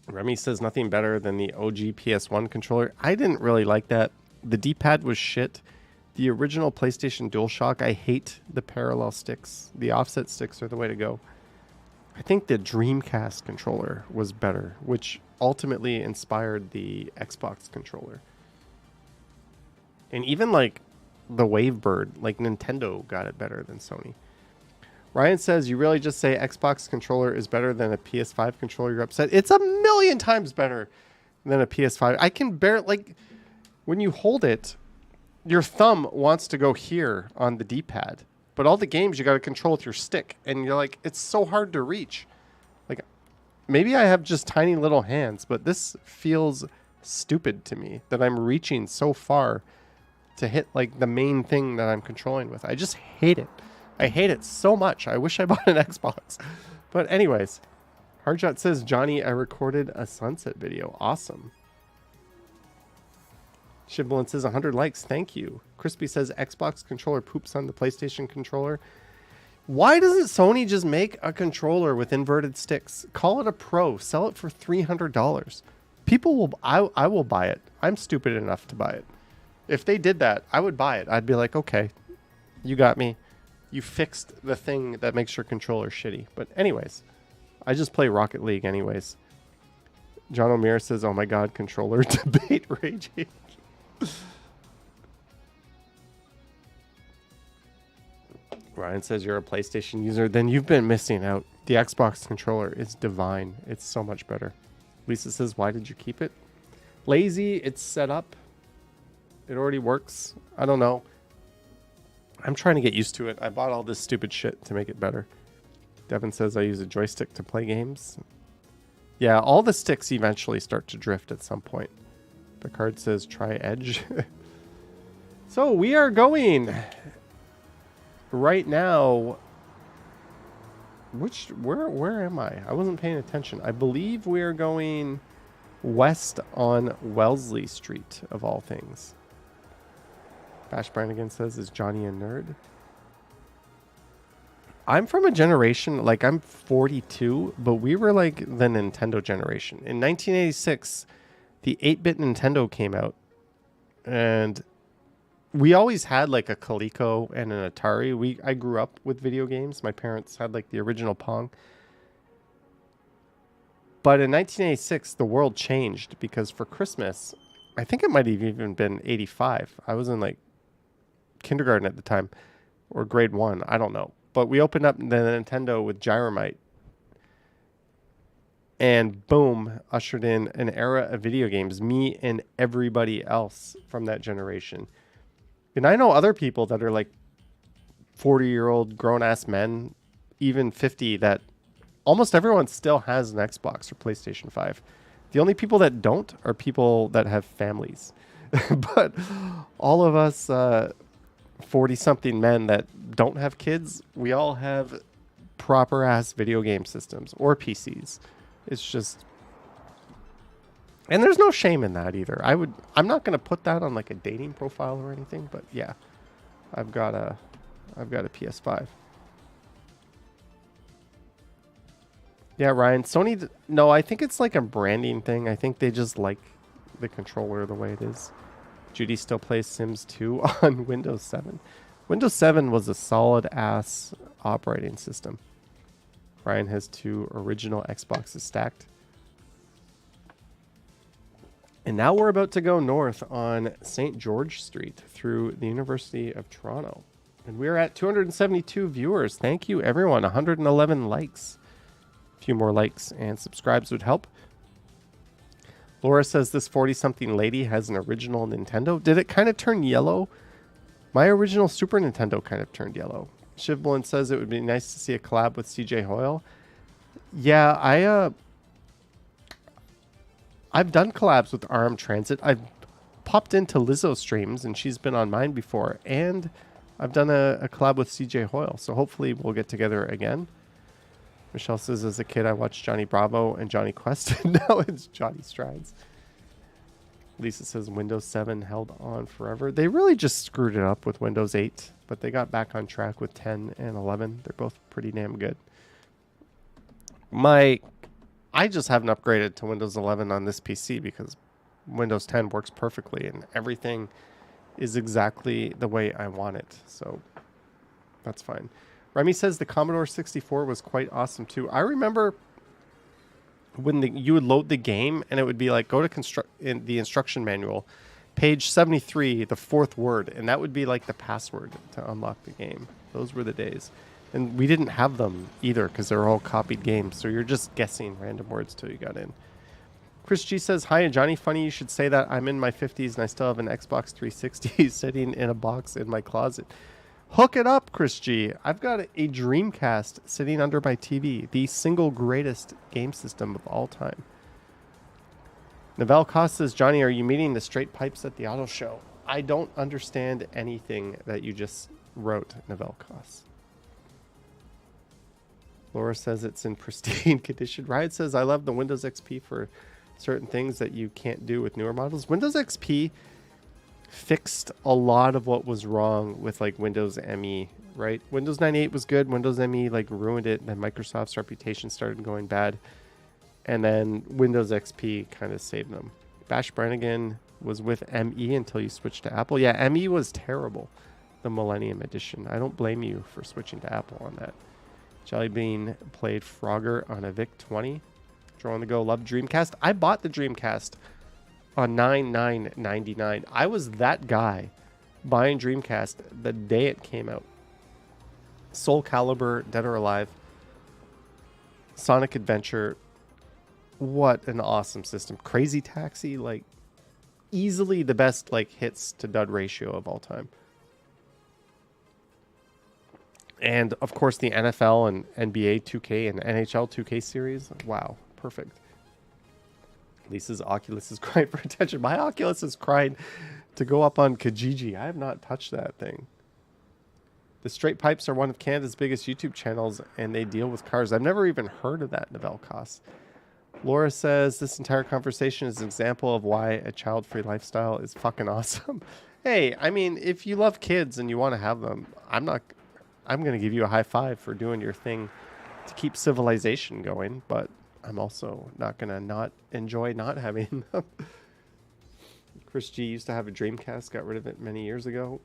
Remy says nothing better than the OG PS1 controller. I didn't really like that. The D-pad was shit. The original PlayStation DualShock, I hate the parallel sticks. The offset sticks are the way to go. I think the Dreamcast controller was better, which ultimately inspired the Xbox controller. And even like the Wavebird, like Nintendo got it better than Sony. Ryan says, you really just say Xbox controller is better than a PS5 controller, you're upset. It's 1,000,000 times better than a PS5. I can bear, like, when you hold it, your thumb wants to go here on the D-pad. But all the games you got to control with your stick. And you're like, it's so hard to reach. Like, maybe I have just tiny little hands, but this feels stupid to me that I'm reaching so far to hit, like, the main thing that I'm controlling with. I just hate it. I hate it so much. I wish I bought an Xbox. But anyways, Hardshot says, Johnny, I recorded a sunset video. Awesome. Shiblin says 100 likes. Thank you. Crispy says Xbox controller poops on the PlayStation controller. Why doesn't Sony just make a controller with inverted sticks? Call it a Pro. Sell it for $300. People will. I will buy it. I'm stupid enough to buy it. If they did that, I would buy it. I'd be like, okay, you got me. You fixed the thing that makes your controller shitty. But anyways, I just play Rocket League anyways. John O'Meara says, oh my God, controller debate raging. Ryan says you're a PlayStation user. Then you've been missing out. The Xbox controller is divine. It's so much better. Lisa says, why did you keep it? Lazy. It's set up. It already works. I don't know. I'm trying to get used to it. I bought all this stupid shit to make it better. Devin says I use a joystick to play games. Yeah, all the sticks eventually start to drift at some point. The card says try edge. So we are going right now. Where am I? I wasn't paying attention. I believe we are going west on Wellesley Street, of all things. Bash Brannigan says, is Johnny a nerd? I'm from a generation, like I'm 42, but we were like the Nintendo generation. In 1986, the 8-bit Nintendo came out, and we always had like a Coleco and an Atari. I grew up with video games. My parents had like the original Pong. But in 1986, the world changed because for Christmas, I think it might have even been 85. I was in like kindergarten at the time, or grade 1. I don't know. But we opened up the Nintendo with Gyromite. And boom, ushered in an era of video games. Me and everybody else from that generation. And I know other people that are like 40-year-old grown-ass men, even 50, that almost everyone still has an Xbox or PlayStation 5. The only people that don't are people that have families. But all of us 40-something men that don't have kids, we all have proper-ass video game systems or PCs. It's just... And there's no shame in that either. I'm not going to put that on like a dating profile or anything, but yeah, I've got a PS5. Yeah, Ryan, Sony, no, I think it's like a branding thing. I think they just like the controller the way it is. Judy still plays Sims 2 on Windows 7. Windows 7 was a solid ass operating system. Ryan has 2 original Xboxes stacked. And now we're about to go north on St. George Street through the University of Toronto. And we're at 272 viewers. Thank you, everyone. 111 likes. A few more likes and subscribes would help. Laura says this 40-something lady has an original Nintendo. Did it kind of turn yellow? My original Super Nintendo kind of turned yellow. Shivblin says it would be nice to see a collab with CJ Hoyle. Yeah, I've done collabs with RM Transit. I've popped into Lizzo streams, and she's been on mine before. And I've done a collab with CJ Hoyle, so hopefully we'll get together again. Michelle says, as a kid, I watched Johnny Bravo and Johnny Quest, and now it's Johnny Strides. Lisa says, Windows 7 held on forever. They really just screwed it up with Windows 8, but they got back on track with 10 and 11. They're both pretty damn good. I just haven't upgraded to Windows 11 on this PC because Windows 10 works perfectly and everything is exactly the way I want it. So that's fine. Remy says the Commodore 64 was quite awesome too. I remember when you would load the game and it would be like, go to in the instruction manual, page 73, the 4th word, and that would be like the password to unlock the game. Those were the days. And we didn't have them either because they're all copied games. So you're just guessing random words till you got in. Chris G says, hi, Johnny. Funny you should say that. I'm in my 50s and I still have an Xbox 360 sitting in a box in my closet. Hook it up, Chris G. I've got a Dreamcast sitting under my TV. The single greatest game system of all time. Novell Cost says, Johnny, are you meeting the straight pipes at the auto show? I don't understand anything that you just wrote, Novell Cost. Laura says it's in pristine condition. Riot says, I love the Windows XP for certain things that you can't do with newer models. Windows XP fixed a lot of what was wrong with like Windows ME, right? Windows 98 was good. Windows ME like ruined it. And then Microsoft's reputation started going bad. And then Windows XP kind of saved them. Bash Brannigan was with ME until you switched to Apple. Yeah, ME was terrible. The Millennium Edition. I don't blame you for switching to Apple on that. Jellybean played Frogger on a VIC-20. Draw on the go. Love Dreamcast. I bought the Dreamcast on $99.99. I was that guy buying Dreamcast the day it came out. Soul Calibur, Dead or Alive. Sonic Adventure, what an awesome system. Crazy Taxi, like easily the best like hits to dud ratio of all time. And of course the NFL and NBA 2K and NHL 2K series. Wow, perfect. Lisa's Oculus is crying for attention. My Oculus is crying to go up on Kijiji. I have not touched that thing. The Straight Pipes are one of Canada's biggest YouTube channels, and they deal with cars. I've never even heard of that, Nabel Cost. Laura says, this entire conversation is an example of why a child-free lifestyle is fucking awesome. Hey, I mean, if you love kids and you want to have them, I'm going to give you a high five for doing your thing to keep civilization going, but I'm also not going to not enjoy not having them. Chris G used to have a Dreamcast, got rid of it many years ago.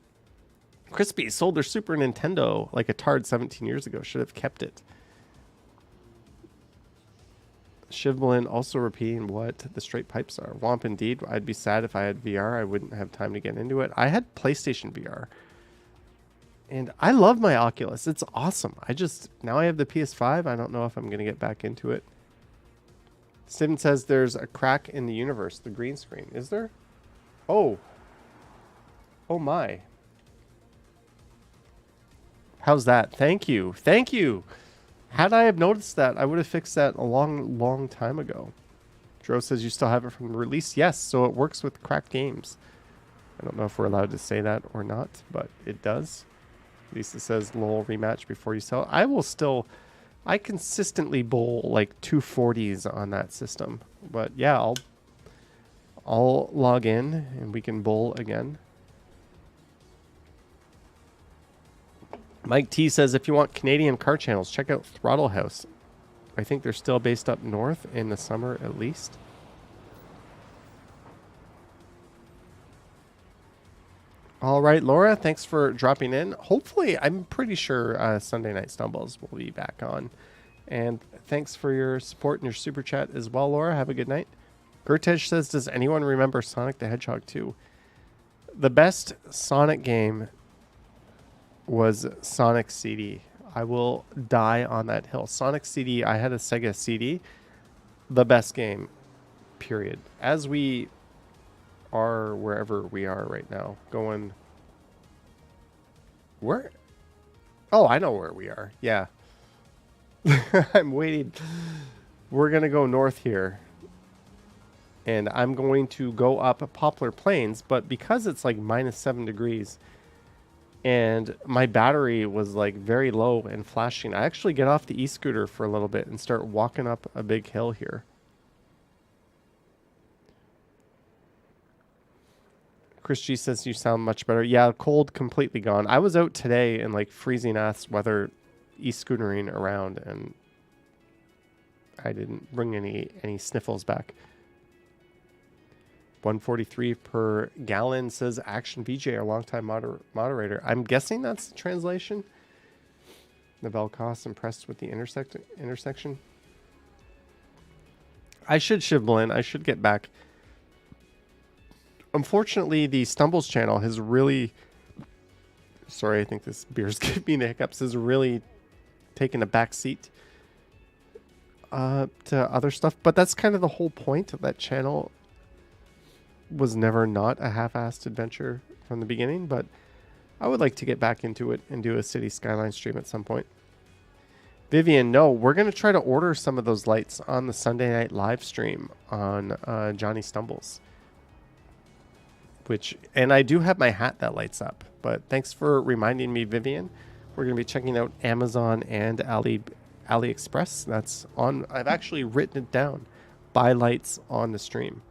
Crispy sold their Super Nintendo like a tard 17 years ago. Should have kept it. Shivlin also repeating what the Straight Pipes are. Womp indeed. I'd be sad if I had VR. I wouldn't have time to get into it. I had PlayStation VR. And I love my Oculus. It's awesome. Now I have the PS5. I don't know if I'm going to get back into it. Steven says there's a crack in the universe. The green screen. Is there? Oh. Oh my. How's that? Thank you. Thank you. Had I have noticed that, I would have fixed that a long, long time ago. Dro says you still have it from the release. Yes, so it works with cracked games. I don't know if we're allowed to say that or not, but it does. Lisa says, lol, rematch before you sell. I consistently bowl like 240s on that system. But yeah, I'll log in and we can bowl again. Mike T says, if you want Canadian car channels, check out Throttle House. I think they're still based up north in the summer at least. All right, Laura, thanks for dropping in. Hopefully, I'm pretty sure Sunday Night Stumbles will be back on. And thanks for your support and your super chat as well, Laura. Have a good night. Gertej says, does anyone remember Sonic the Hedgehog 2? The best Sonic game was Sonic CD. I will die on that hill. Sonic CD, I had a Sega CD. The best game, period. As we are wherever we are right now, going... Where? Oh, I know where we are. Yeah. I'm waiting. We're going to go north here. And I'm going to go up Poplar Plains, but because it's like -7 degrees... and my battery was like very low and flashing, I actually get off the e-scooter for a little bit and start walking up a big hill here. Chris G says you sound much better. Yeah, cold completely gone. I was out today in like freezing ass weather e-scootering around and I didn't bring any sniffles back. 143 per gallon says Action VJ, our longtime moderator. I'm guessing that's the translation. Nabel Koss impressed with the intersection. I should Shivblin. I should get back. Unfortunately, the Stumbles channel has really... Sorry, I think this beer's giving me the hiccups. Has really taken a back seat to other stuff. But that's kind of the whole point of that channel. Was never not a half-assed adventure from the beginning, but I would like to get back into it and do a City Skyline stream at some point. Vivian, no, we're going to try to order some of those lights on the Sunday night live stream on Johnny Stumbles. And I do have my hat that lights up, but thanks for reminding me, Vivian. We're going to be checking out Amazon and AliExpress. That's on. I've actually written it down. Buy lights on the stream.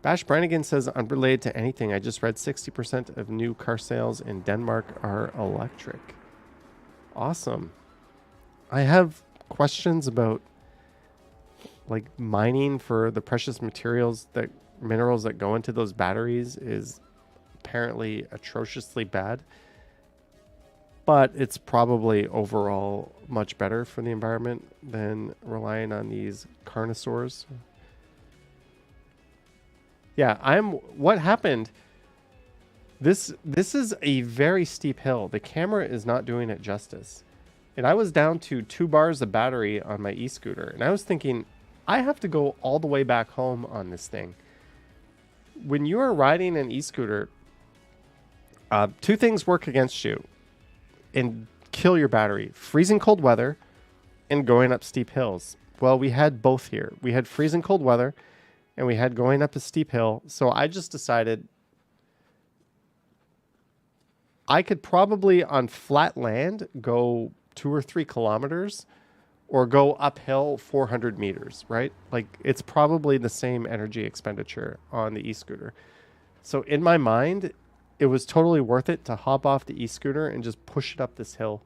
Bash Brannigan says, unrelated to anything, I just read 60% of new car sales in Denmark are electric. Awesome. I have questions about like mining for the precious minerals that go into those batteries is apparently atrociously bad. But it's probably overall much better for the environment than relying on these carnosaurs. Yeah, what happened? This is a very steep hill. The camera is not doing it justice. And I was down to 2 bars of battery on my e-scooter. And I was thinking, I have to go all the way back home on this thing. When you are riding an e-scooter, 2 things work against you and kill your battery. Freezing cold weather and going up steep hills. Well, we had both here. We had freezing cold weather and we had going up a steep hill. So I just decided I could probably on flat land go 2 or 3 kilometers or go uphill 400 meters, right? Like it's probably the same energy expenditure on the e-scooter. So in my mind, it was totally worth it to hop off the e-scooter and just push it up this hill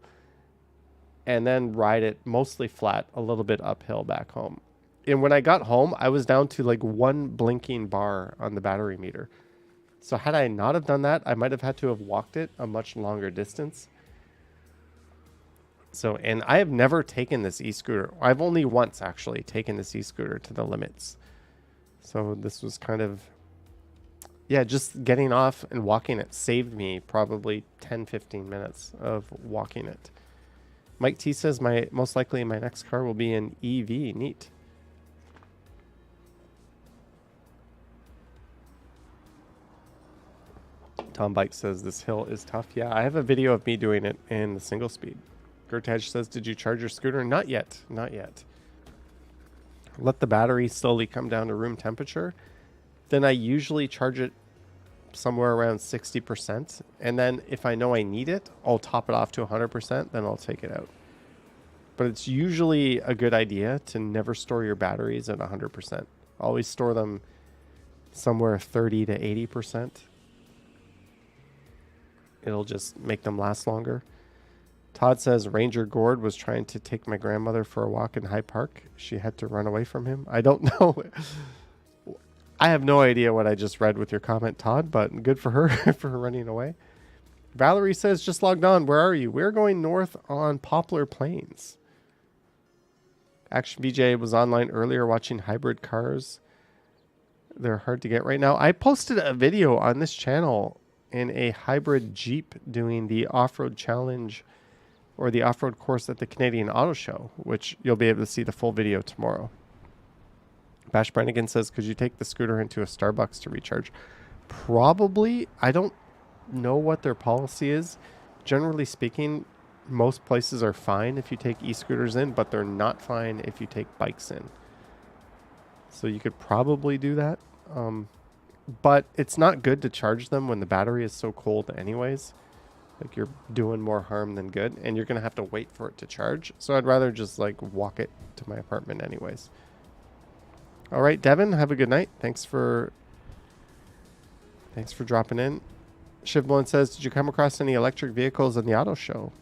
and then ride it mostly flat, a little bit uphill back home. And when I got home, I was down to like 1 blinking bar on the battery meter. So had I not have done that, I might have had to have walked it a much longer distance. So, and I have never taken this e-scooter. I've only once actually taken this e-scooter to the limits. So this was kind of, yeah, just getting off and walking it saved me probably 10, 15 minutes of walking it. Mike T says most likely my next car will be an EV. Neat. Tom Bike says this hill is tough. Yeah, I have a video of me doing it in the single speed. Gertaj says, did you charge your scooter? Not yet. Not yet. Let the battery slowly come down to room temperature. Then I usually charge it somewhere around 60%. And then if I know I need it, I'll top it off to 100%. Then I'll take it out. But it's usually a good idea to never store your batteries at 100%. Always store them somewhere 30 to 80%. It'll just make them last longer. Todd says Ranger Gord was trying to take my grandmother for a walk in Hyde Park. She had to run away from him. I don't know. I have no idea what I just read with your comment, Todd, but good for her for her running away. Valerie says, just logged on. Where are you? We're going north on Poplar Plains. Action BJ was online earlier watching hybrid cars. They're hard to get right now. I posted a video on this channel in a hybrid Jeep doing the off-road challenge or the off-road course at the Canadian Auto Show, which you'll be able to see the full video tomorrow. Bash Brannigan says, could you take the scooter into a Starbucks to recharge? Probably. I don't know what their policy is. Generally speaking, most places are fine if you take e-scooters in, but they're not fine if you take bikes in. So you could probably do that. But it's not good to charge them when the battery is so cold anyways. Like you're doing more harm than good, and you're going to have to wait for it to charge. So I'd rather just like walk it to my apartment anyways. All right, Devin, have a good night. Thanks for dropping in. Shivblin says, did you come across any electric vehicles in the auto show?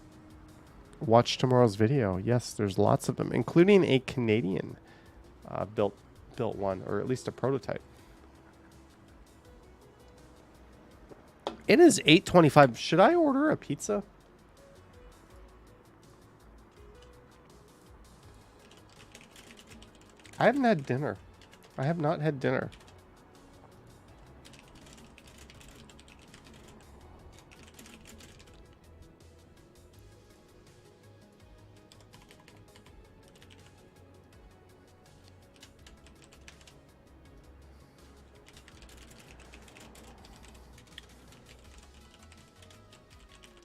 Watch tomorrow's video. Yes, there's lots of them, including a Canadian built one, or at least a prototype. It is 8:25. Should I order a pizza? I haven't had dinner. I have not had dinner.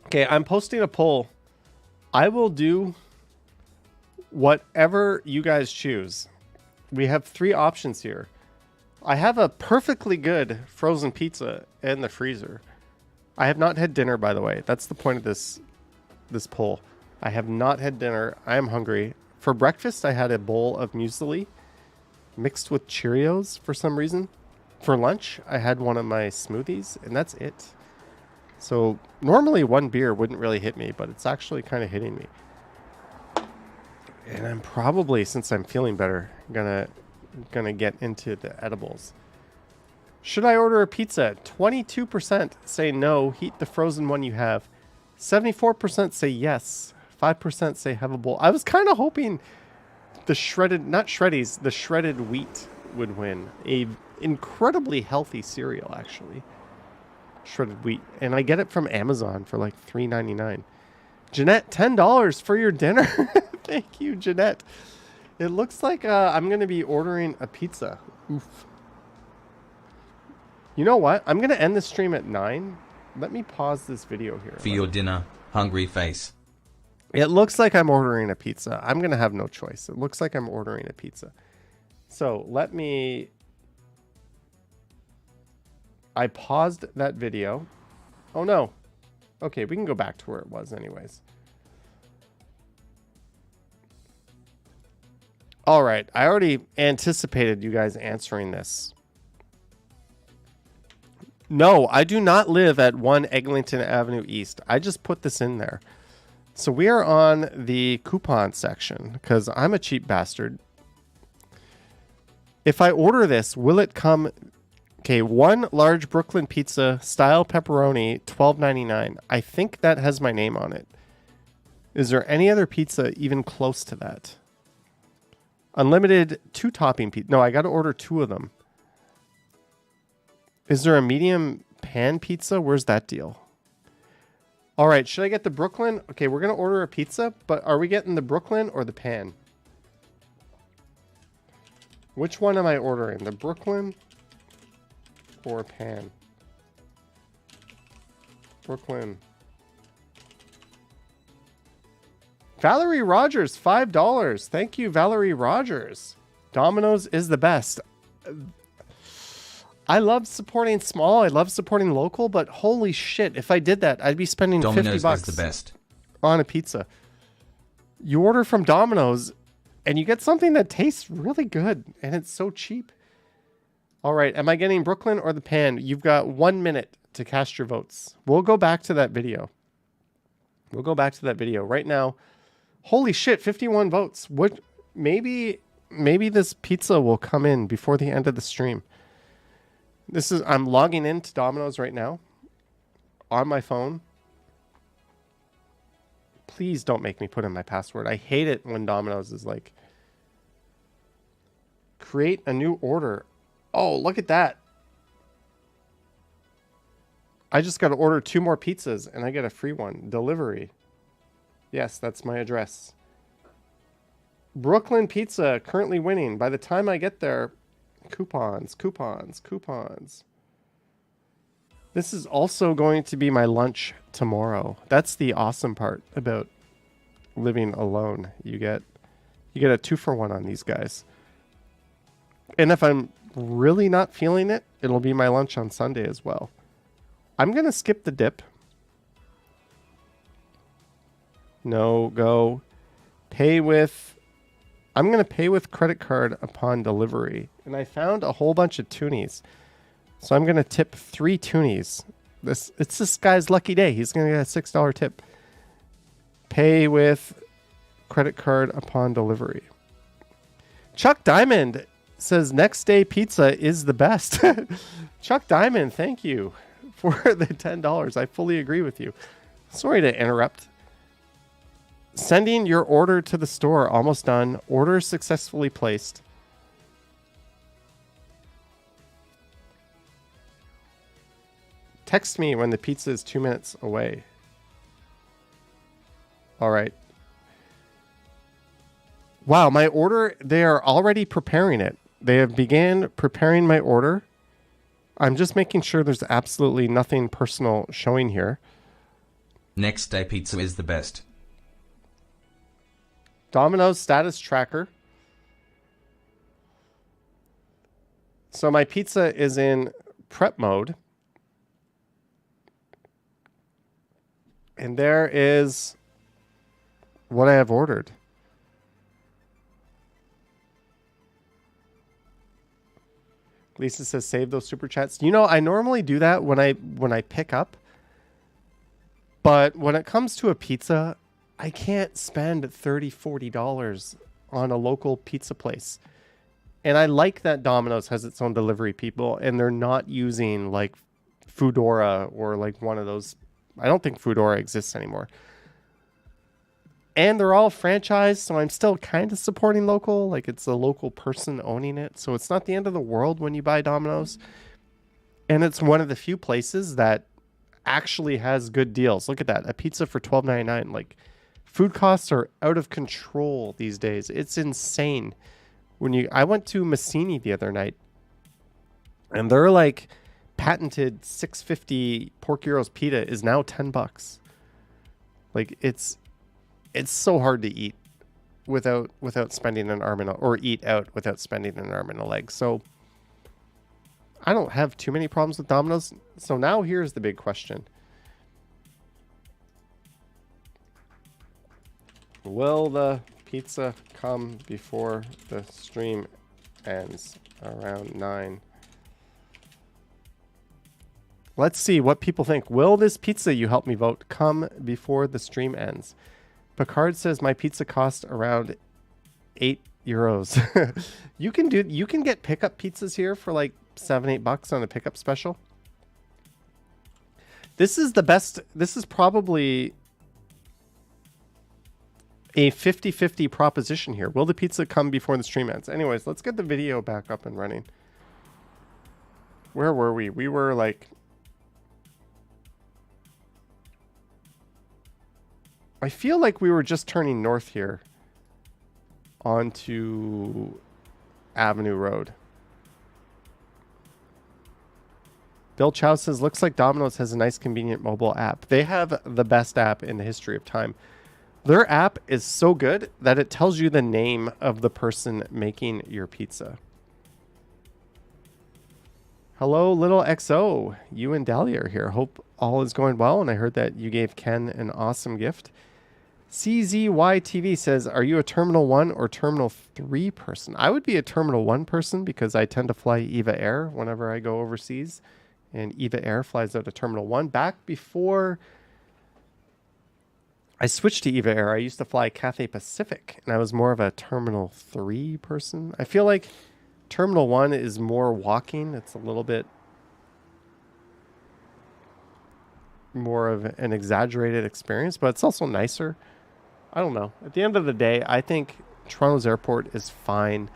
Okay, I'm posting a poll. I will do whatever you guys choose. We have 3 options here. I have a perfectly good frozen pizza in the freezer. I have not had dinner, by the way. That's the point of this poll. I have not had dinner. I am hungry. For breakfast, I had a bowl of muesli mixed with Cheerios for some reason. For lunch, I had one of my smoothies, and that's it. So normally 1 beer wouldn't really hit me, but it's actually kind of hitting me. And I'm probably, since I'm feeling better, gonna get into the edibles. Should I order a pizza? 22% say no, heat the frozen one you have. 74% say yes. 5% say have a bowl. I was kind of hoping the the shredded wheat would win. A incredibly healthy cereal, actually. Shredded wheat, and I get it from Amazon for like $3.99. Jeanette, $10 for your dinner. Thank you, Jeanette. It looks like I'm going to be ordering a pizza. Oof. You know what? I'm going to end the stream at 9. Let me pause this video here. For your dinner, hungry face. It looks like I'm ordering a pizza. I'm going to have no choice. It looks like I'm ordering a pizza. So let me... I paused that video. Oh, no. Okay, we can go back to where it was anyways. All right. I already anticipated you guys answering this. No, I do not live at 1 Eglinton Avenue East. I just put this in there. So we are on the coupon section because I'm a cheap bastard. If I order this, will it come... Okay, 1 large Brooklyn pizza, style pepperoni, $12.99. I think that has my name on it. Is there any other pizza even close to that? Unlimited 2 topping pizza. No, I got to order 2 of them. Is there a medium pan pizza? Where's that deal? All right, should I get the Brooklyn? Okay, we're going to order a pizza, but are we getting the Brooklyn or the pan? Which one am I ordering? The Brooklyn or pan? Brooklyn. Valerie Rogers, $5. Thank you, Valerie Rogers. Domino's is the best. I love supporting small. I love supporting local, but holy shit, if I did that, I'd be spending Domino's $50 is the best. on a pizza. You order from Domino's and you get something that tastes really good and it's so cheap. All right, am I getting Brooklyn or the pan? You've got 1 minute to cast your votes. We'll go back to that video. We'll go back to that video right now. Holy shit, 51 votes. What? Maybe this pizza will come in before the end of the stream. I'm logging into Domino's right now on my phone. Please don't make me put in my password. I hate it when Domino's is like, create a new order. Oh, look at that. I just got to order 2 more pizzas and I get a free one. Delivery. Yes, that's my address. Brooklyn Pizza currently winning. By the time I get there, coupons. This is also going to be my lunch tomorrow. That's the awesome part about living alone. You get a 2-for-1 on these guys. And if I'm really not feeling it, it'll be my lunch on Sunday as well. I'm going to skip the dip. No, go. Pay with... I'm going to pay with credit card upon delivery. And I found a whole bunch of toonies. So I'm going to tip 3 toonies. It's this guy's lucky day. He's going to get a $6 tip. Pay with credit card upon delivery. Chuck Diamond says next day pizza is the best. Chuck Diamond, thank you for the $10. I fully agree with you. Sorry to interrupt. Sending your order to the store. Almost done. Order successfully placed. Text me when the pizza is 2 minutes away. All right. Wow, my order, they are already preparing it. They have began preparing my order. I'm just making sure there's absolutely nothing personal showing here. Next day pizza is the best. Domino's status tracker. So my pizza is in prep mode. And there is what I have ordered. Lisa says save those super chats. You know, I normally do that when I pick up. But when it comes to a pizza, I can't spend $30, $40 on a local pizza place. And I like that Domino's has its own delivery people and they're not using like Foodora or like one of those. I don't think Foodora exists anymore. And they're all franchised, so I'm still kind of supporting local. Like it's a local person owning it. So it's not the end of the world when you buy Domino's. And it's one of the few places that actually has good deals. Look at that. A pizza for $12.99. Like, food costs are out of control these days. It's insane. I went to Massini the other night, and they're like patented $6.50 pork gyros pita is now $10. Like, it's so hard to eat without spending an arm and or eat out without spending an arm and a leg. So I don't have too many problems with Domino's. So now here's the big question. Will the pizza come before the stream ends around 9? Let's see what people think. Will this pizza you helped me vote come before the stream ends? Picard says my pizza cost around €8. You can get pickup pizzas here for like $7-8 on a pickup special. This is the best. This is probably a 50-50 proposition here. Will the pizza come before the stream ends? Anyways, let's get the video back up and running. Where were we? We were like, I feel like we were just turning north here onto Avenue Road. Bill Chow says, looks like Domino's has a nice convenient mobile app. They have the best app in the history of time. Their app is so good that it tells you the name of the person making your pizza. Hello, little XO. You and Dahlia are here. Hope all is going well. And I heard that you gave Ken an awesome gift. CZYTV says, are you a Terminal 1 or Terminal 3 person? I would be a Terminal 1 person because I tend to fly Eva Air whenever I go overseas. And Eva Air flies out of Terminal 1. Back before I switched to Eva Air, I used to fly Cathay Pacific. And I was more of a Terminal 3 person. I feel like Terminal 1 is more walking. It's a little bit more of an exaggerated experience, but it's also nicer. I don't know. At the end of the day, I think Toronto's airport is fine.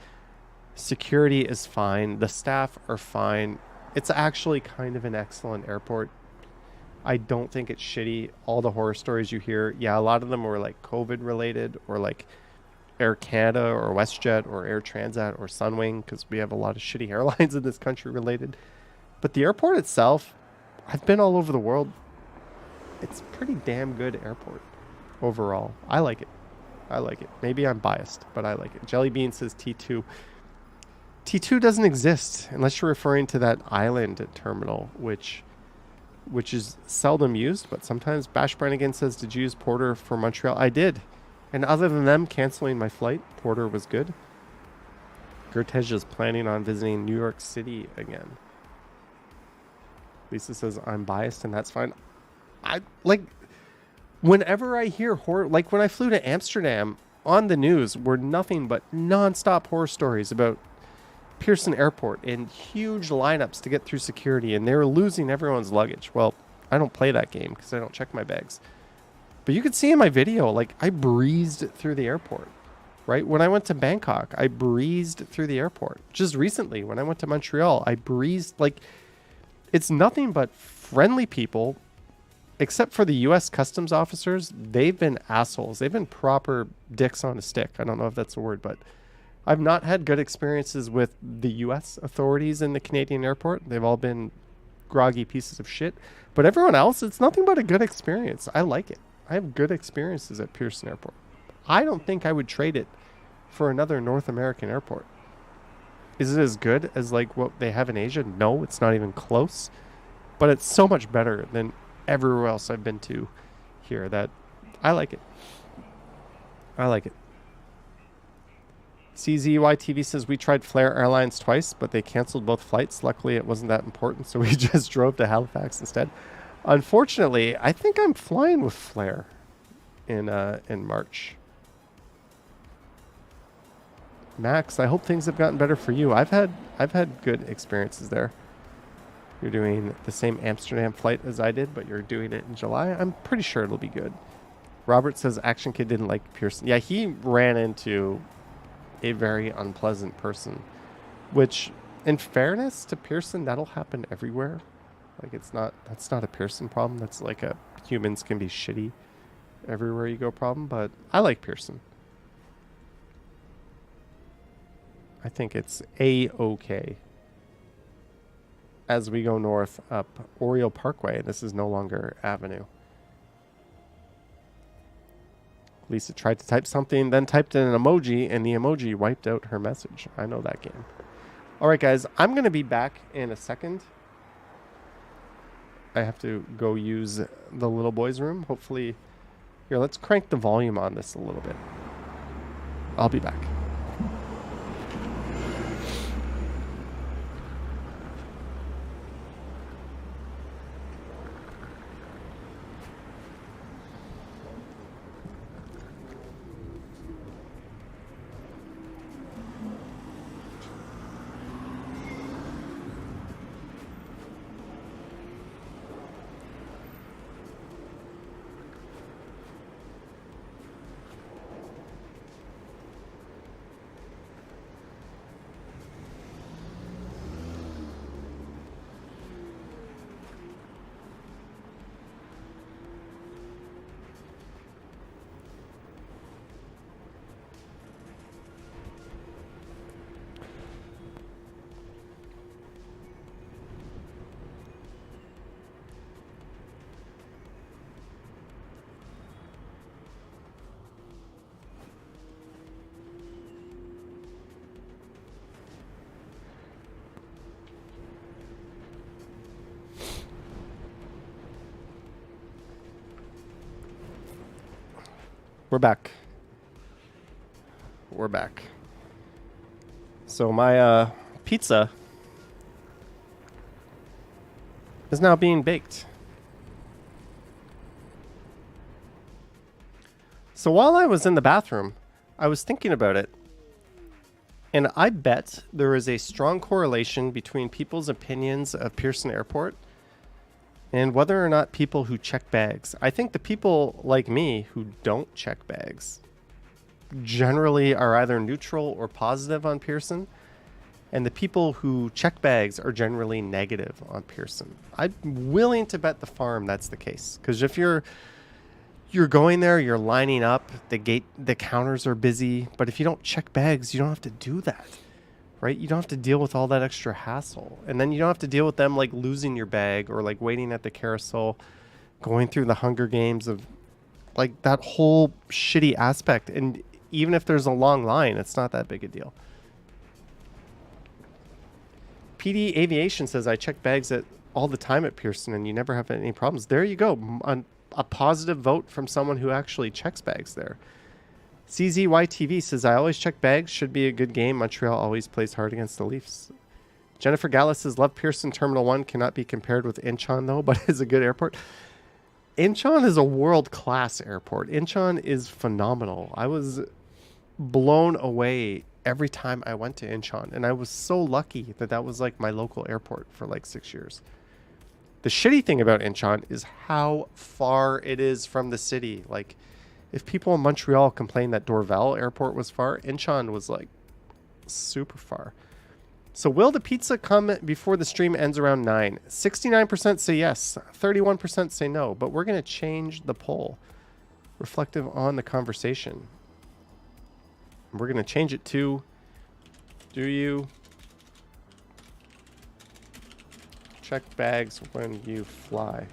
Security is fine. The staff are fine. It's actually kind of an excellent airport. I don't think it's shitty. All the horror stories you hear, yeah, a lot of them were like COVID related or like Air Canada or WestJet or Air Transat or Sunwing, because we have a lot of shitty airlines in this country related. But the airport itself, I've been all over the world. It's a pretty damn good airport overall. I like it. I like it. Maybe I'm biased, but I like it. Jellybean says T2. T2 doesn't exist unless you're referring to that island terminal, which is seldom used, but sometimes. Bash Brannigan says, did you use Porter for Montreal? I did. And other than them canceling my flight, Porter was good. Gertej is planning on visiting New York City again. Lisa says, I'm biased, and that's fine. I like, whenever I hear horror, like when I flew to Amsterdam, on the news were nothing but nonstop horror stories about Pearson Airport and huge lineups to get through security, and they were losing everyone's luggage. Well, I don't play that game because I don't check my bags. But you could see in my video, like, I breezed through the airport, right? When I went to Bangkok, I breezed through the airport. Just recently, when I went to Montreal, I breezed. Like, it's nothing but friendly people, except for the U.S. customs officers. They've been assholes. They've been proper dicks on a stick. I don't know if that's a word, but I've not had good experiences with the U.S. authorities in the Canadian airport. They've all been groggy pieces of shit. But everyone else, it's nothing but a good experience. I like it. I have good experiences at Pearson Airport. I don't think I would trade it for another North American airport. Is it as good as like what they have in Asia? No, it's not even close. But it's so much better than everywhere else I've been to here that I like it. I like it. CZYTV says, we tried Flair Airlines twice, but they canceled both flights. Luckily, it wasn't that important, so we just drove to Halifax instead. Unfortunately, I think I'm flying with Flair in March. Max, I hope things have gotten better for you. I've had good experiences there. You're doing the same Amsterdam flight as I did, but you're doing it in July. I'm pretty sure it'll be good. Robert says Action Kid didn't like Pearson. Yeah, he ran into a very unpleasant person, which, in fairness to Pearson, that'll happen everywhere. Like that's not a Pearson problem. That's like a humans can be shitty everywhere you go problem. But I like Pearson. I think it's A-okay. As we go north up Oriole Parkway, this is no longer Avenue. Lisa tried to type something, then typed in an emoji, and the emoji wiped out her message. I know that game. All right, guys, I'm going to be back in a second. I have to go use the little boy's room. Hopefully, here, let's crank the volume on this a little bit. I'll be back. We're back. We're back. So my pizza is now being baked. So while I was in the bathroom, I was thinking about it. And I bet there is a strong correlation between people's opinions of Pearson Airport and whether or not people who check bags. I think the people like me who don't check bags generally are either neutral or positive on Pearson, and the people who check bags are generally negative on Pearson. I'm willing to bet the farm that's the case, because if you're going there, you're lining up, the counters are busy, but if you don't check bags, you don't have to do that. Right? You don't have to deal with all that extra hassle. And then you don't have to deal with them like losing your bag or like waiting at the carousel, going through the Hunger Games of like that whole shitty aspect. And even if there's a long line, it's not that big a deal. PD Aviation says, I check bags all the time at Pearson and you never have any problems. There you go. A positive vote from someone who actually checks bags there. CZYTV says, I always check bags. Should be a good game. Montreal always plays hard against the Leafs. Jennifer Gallus says, love Pearson. Terminal 1 cannot be compared with Incheon, though, but is a good airport. Incheon is a world-class airport. Incheon is phenomenal. I was blown away every time I went to Incheon, and I was so lucky that was like my local airport for like 6 years. The shitty thing about Incheon is how far it is from the city. Like, if people in Montreal complained that Dorval Airport was far, Incheon was like super far. So will the pizza come before the stream ends around 9? 69% say yes, 31% say no, but we're going to change the poll reflective on the conversation. We're going to change it to, do you check bags when you fly?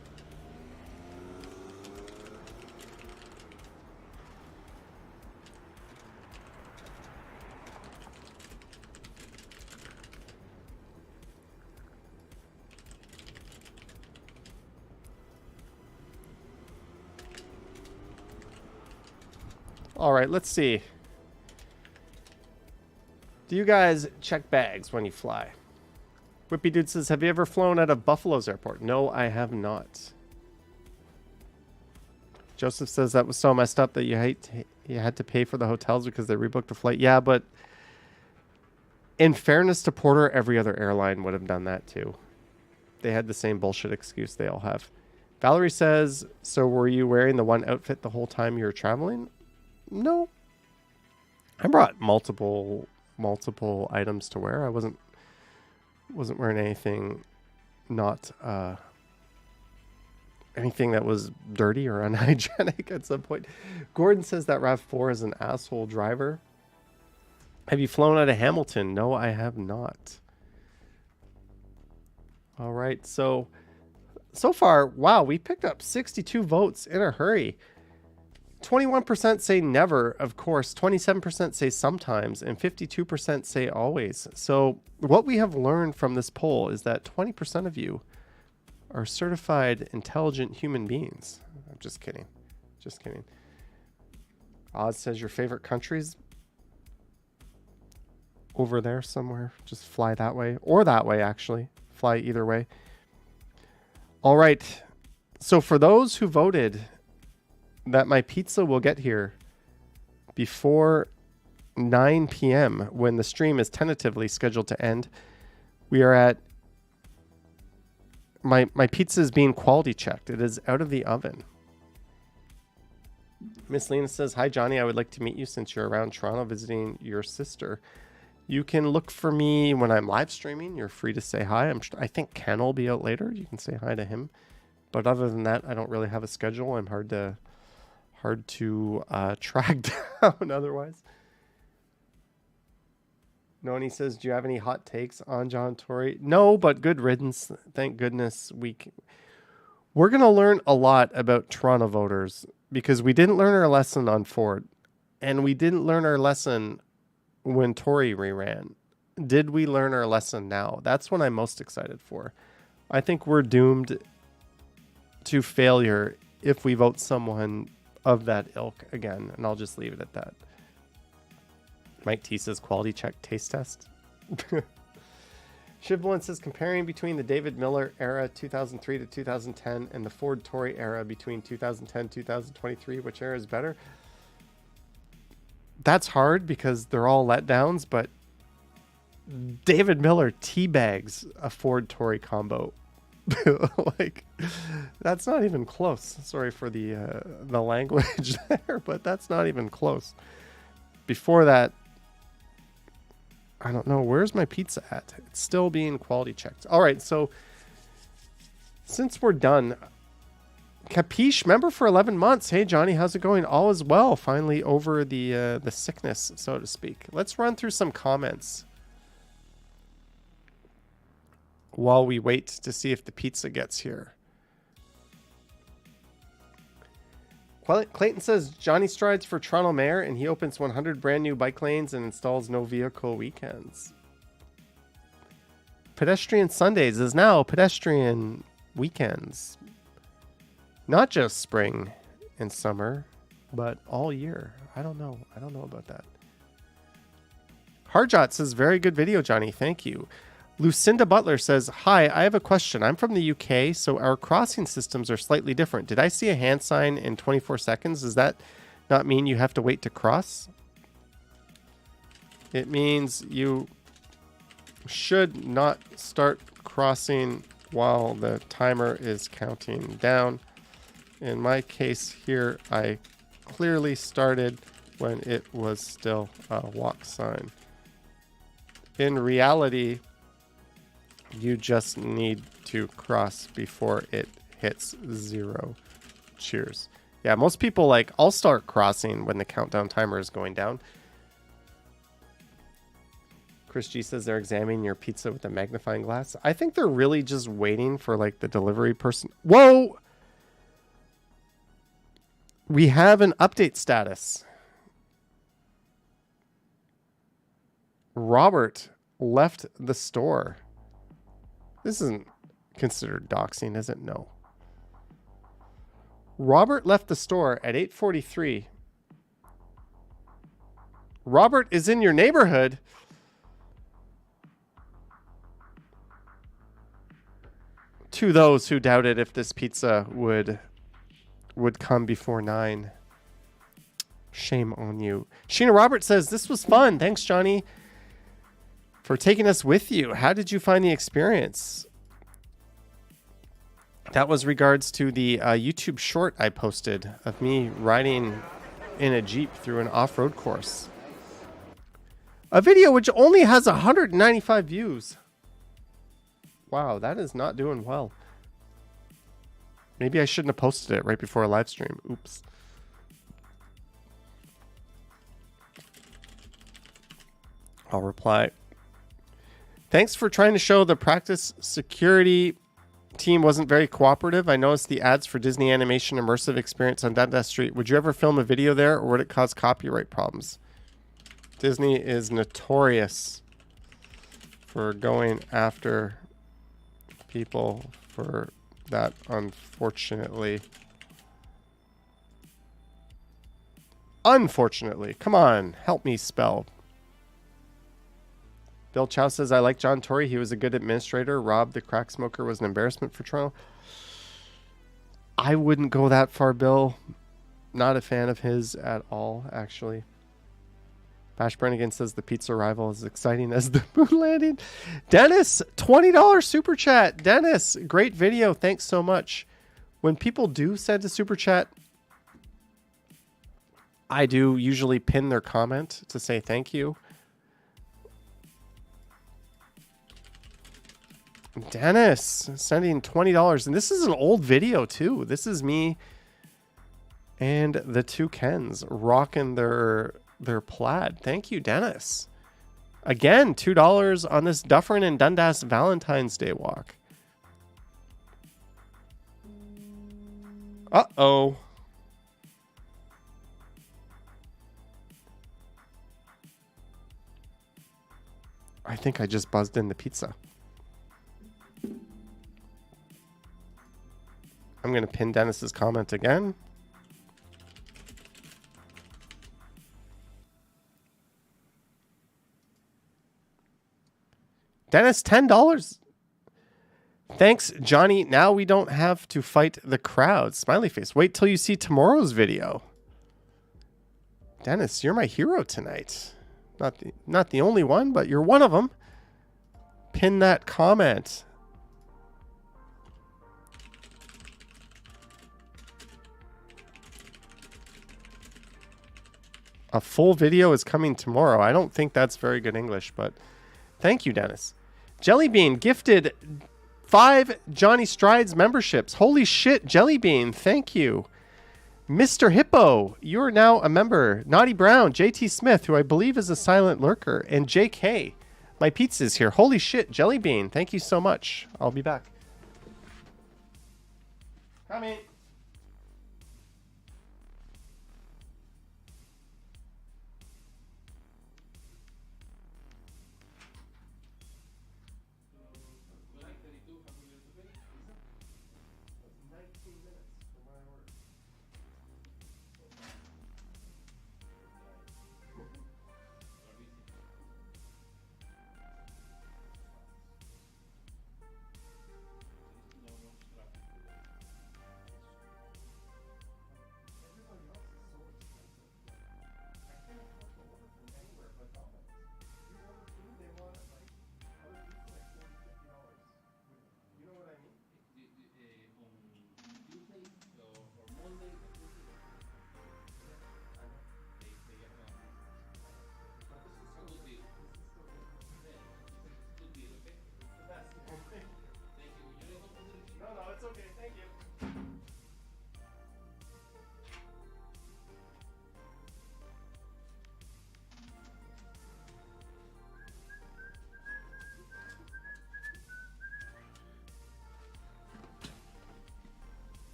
All right, let's see. Do you guys check bags when you fly? Whippy Dude says, have you ever flown out of Buffalo's airport? No, I have not. Joseph says that was so messed up that you had to pay for the hotels because they rebooked the flight. Yeah, but in fairness to Porter, every other airline would have done that too. They had the same bullshit excuse they all have. Valerie says, so were you wearing the one outfit the whole time you were traveling? No. I brought multiple items to wear. I wasn't wearing anything not anything that was dirty or unhygienic at some point. Gordon says that RAV4 is an asshole driver. Have you flown out of Hamilton? No, I have not. All right, so far, wow, we picked up 62 votes in a hurry. 21% say never, of course. 27% say sometimes, and 52% say always. So what we have learned from this poll is that 20% of you are certified intelligent human beings. I'm just kidding. Just kidding. Oz says your favorite countries over there somewhere. Just fly that way or that way, actually. Fly either way. All right. So for those who voted that my pizza will get here before 9 p.m. when the stream is tentatively scheduled to end, we are at my pizza is being quality checked. It is out of the oven. Miss Lena says, hi, Johnny. I would like to meet you since you're around Toronto visiting your sister. You can look for me when I'm live streaming. You're free to say hi. I think Ken will be out later. You can say hi to him. But other than that, I don't really have a schedule. I'm hard to track down otherwise. Noni says, do you have any hot takes on John Tory? No, but good riddance. Thank goodness. We're going to learn a lot about Toronto voters because we didn't learn our lesson on Ford, and we didn't learn our lesson when Tory reran. Did we learn our lesson now? That's what I'm most excited for. I think we're doomed to failure if we vote someone of that ilk again, and I'll just leave it at that. Mike T says quality check taste test. Shivlin says comparing between the David Miller era 2003 to 2010 and the Ford Tory era between 2010 2023, which era is better? That's hard because they're all letdowns, but David Miller teabags a Ford Tory combo. Like, that's not even close. Sorry for the language there, but that's not even close. Before that, I don't know. Where's my pizza at? It's still being quality checked. All right, so since we're done, Capiche, member for 11 months. Hey, Johnny, how's it going? All is well. Finally over the sickness, so to speak. Let's run through some comments while we wait to see if the pizza gets here. Clayton says Johnny strides for Toronto mayor and he opens 100 brand new bike lanes and installs no vehicle weekends. Pedestrian Sundays is now pedestrian weekends. Not just spring and summer, but all year. I don't know about that. Harjot says very good video, Johnny. Thank you. Lucinda Butler says, hi, I have a question. I'm from the UK, so our crossing systems are slightly different. Did I see a hand sign in 24 seconds? Does that not mean you have to wait to cross? It means you should not start crossing while the timer is counting down. In my case here, I clearly started when it was still a walk sign. In reality, you just need to cross before it hits 0. Cheers. Yeah, most people like, I'll start crossing when the countdown timer is going down. Chris G says they're examining your pizza with a magnifying glass. I think they're really just waiting for like the delivery person. Whoa! We have an update status. Robert left the store. This isn't considered doxing, is it? No. Robert left the store at 8:43. Robert is in your neighborhood. To those who doubted if this pizza would come before 9. Shame on you. Sheena Robert says, this was fun. Thanks, Johnny, for taking us with you. How did you find the experience? That was regards to the YouTube short I posted of me riding in a Jeep through an off-road course. A video which only has 195 views. Wow, that is not doing well. Maybe I shouldn't have posted it right before a live stream. Oops. I'll reply. Thanks for trying to show the practice security team wasn't very cooperative. I noticed the ads for Disney Animation Immersive Experience on Dundas Street. Would you ever film a video there, or would it cause copyright problems? Disney is notorious for going after people for that, unfortunately. Unfortunately. Come on, help me spell. Bill Chow says, I like John Tory. He was a good administrator. Rob, the crack smoker, was an embarrassment for Toronto. I wouldn't go that far, Bill. Not a fan of his at all, actually. Bash Brennigan says the pizza arrival is exciting as the moon landing. Dennis, $20 super chat. Dennis, great video. Thanks so much. When people do send a super chat, I do usually pin their comment to say thank you. Dennis sending $20. And this is an old video too. This is me and the two Kens rocking their plaid. Thank you, Dennis. Again, $2 on this Dufferin and Dundas Valentine's Day walk. Uh-oh. I think I just buzzed in the pizza. I'm going to pin Dennis's comment again. Dennis, $10. Thanks, Johnny. Now we don't have to fight the crowd. Smiley face. Wait till you see tomorrow's video. Dennis, you're my hero tonight. Not the only one, but you're one of them. Pin that comment. A full video is coming tomorrow. I don't think that's very good English, but thank you, Dennis. Jellybean gifted 5 Johnny Strides memberships. Holy shit, Jellybean. Thank you. Mr. Hippo, you are now a member. Naughty Brown, JT Smith, who I believe is a silent lurker, and JK. My pizza's here. Holy shit, Jellybean. Thank you so much. I'll be back. Coming.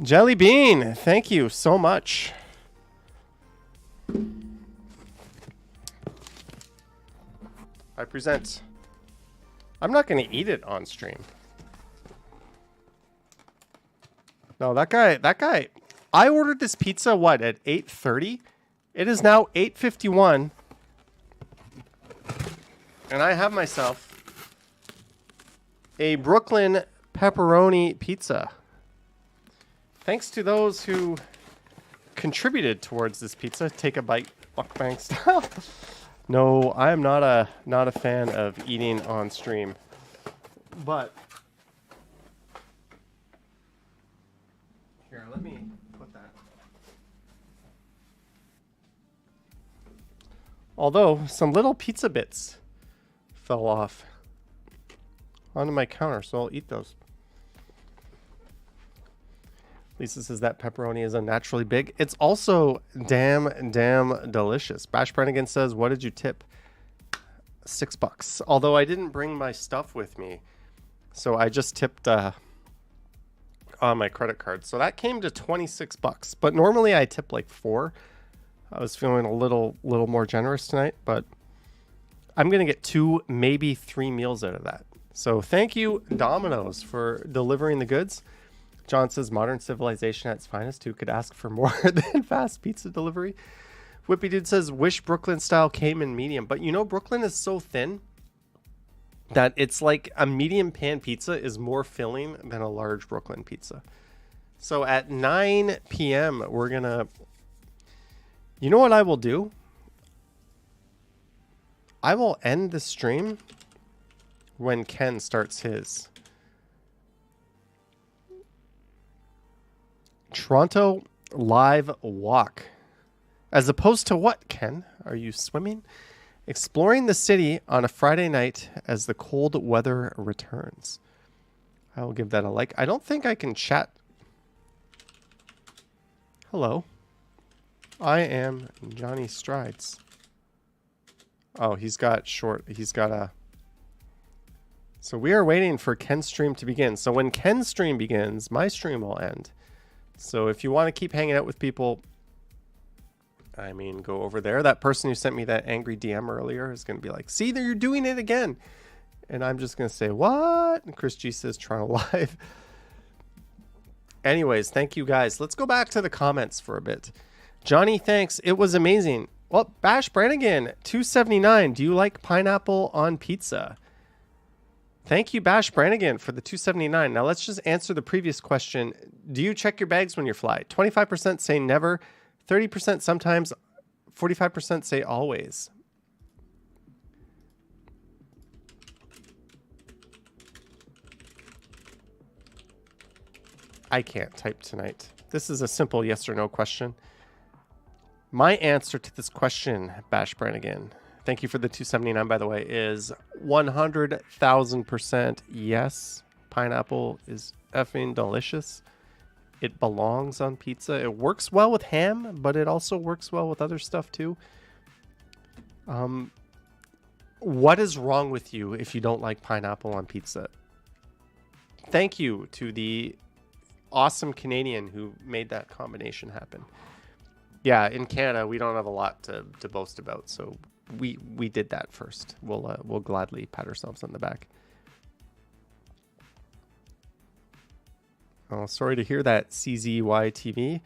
Jelly Bean, thank you so much. I present. I'm not going to eat it on stream. No, that guy. I ordered this pizza, what, at 8:30? It is now 8:51. And I have myself a Brooklyn pepperoni pizza. Thanks to those who contributed towards this pizza. Take a bite, mukbang style. No, I am not a fan of eating on stream. But here, let me put that. Although some little pizza bits fell off onto my counter, so I'll eat those. Lisa says that pepperoni is unnaturally big. It's also damn delicious. Bash Brannigan says, what did you tip? $6. Although I didn't bring my stuff with me. So I just tipped on my credit card. So that came to $26. But normally I tip like 4. I was feeling a little more generous tonight, but I'm going to get 2, maybe 3 meals out of that. So thank you, Domino's, for delivering the goods. John says modern civilization at its finest. Who could ask for more than fast pizza delivery? Whippy Dude says wish Brooklyn style came in medium. But you know, Brooklyn is so thin that it's like a medium pan pizza is more filling than a large Brooklyn pizza. So at 9 p.m. we're going to... You know what I will do? I will end the stream when Ken starts his. Toronto live walk. As opposed to what, Ken? Are you swimming? Exploring the city on a Friday night as the cold weather returns. I will give that a like. I don't think I can chat. Hello. I am Johnny Strides. Oh, he's got a... So we are waiting for Ken's stream to begin. So when Ken's stream begins, my stream will end. So if you want to keep hanging out with people, I mean, go over there. That person who sent me that angry DM earlier is going to be like, see, there, you're doing it again. And I'm just going to say, what? And Chris G says, Toronto Live. Anyways, thank you guys. Let's go back to the comments for a bit. Johnny, thanks. It was amazing. Well, Bash Brannigan, $2.79. Do you like pineapple on pizza? Thank you, Bash Brannigan, for the $2.79. Now let's just answer the previous question. Do you check your bags when you fly? 25% say never, 30% sometimes, 45% say always. I can't type tonight. This is a simple yes or no question. My answer to this question, Bash Brannigan, thank you for the $2.79, by the way, is 100,000% yes. Pineapple is effing delicious. It belongs on pizza. It works well with ham, but it also works well with other stuff too. What is wrong with you if you don't like pineapple on pizza? Thank you to the awesome Canadian who made that combination happen. Yeah, in Canada, we don't have a lot to boast about, so we did that first. We'll gladly pat ourselves on the back. Oh, sorry to hear that, CZY TV.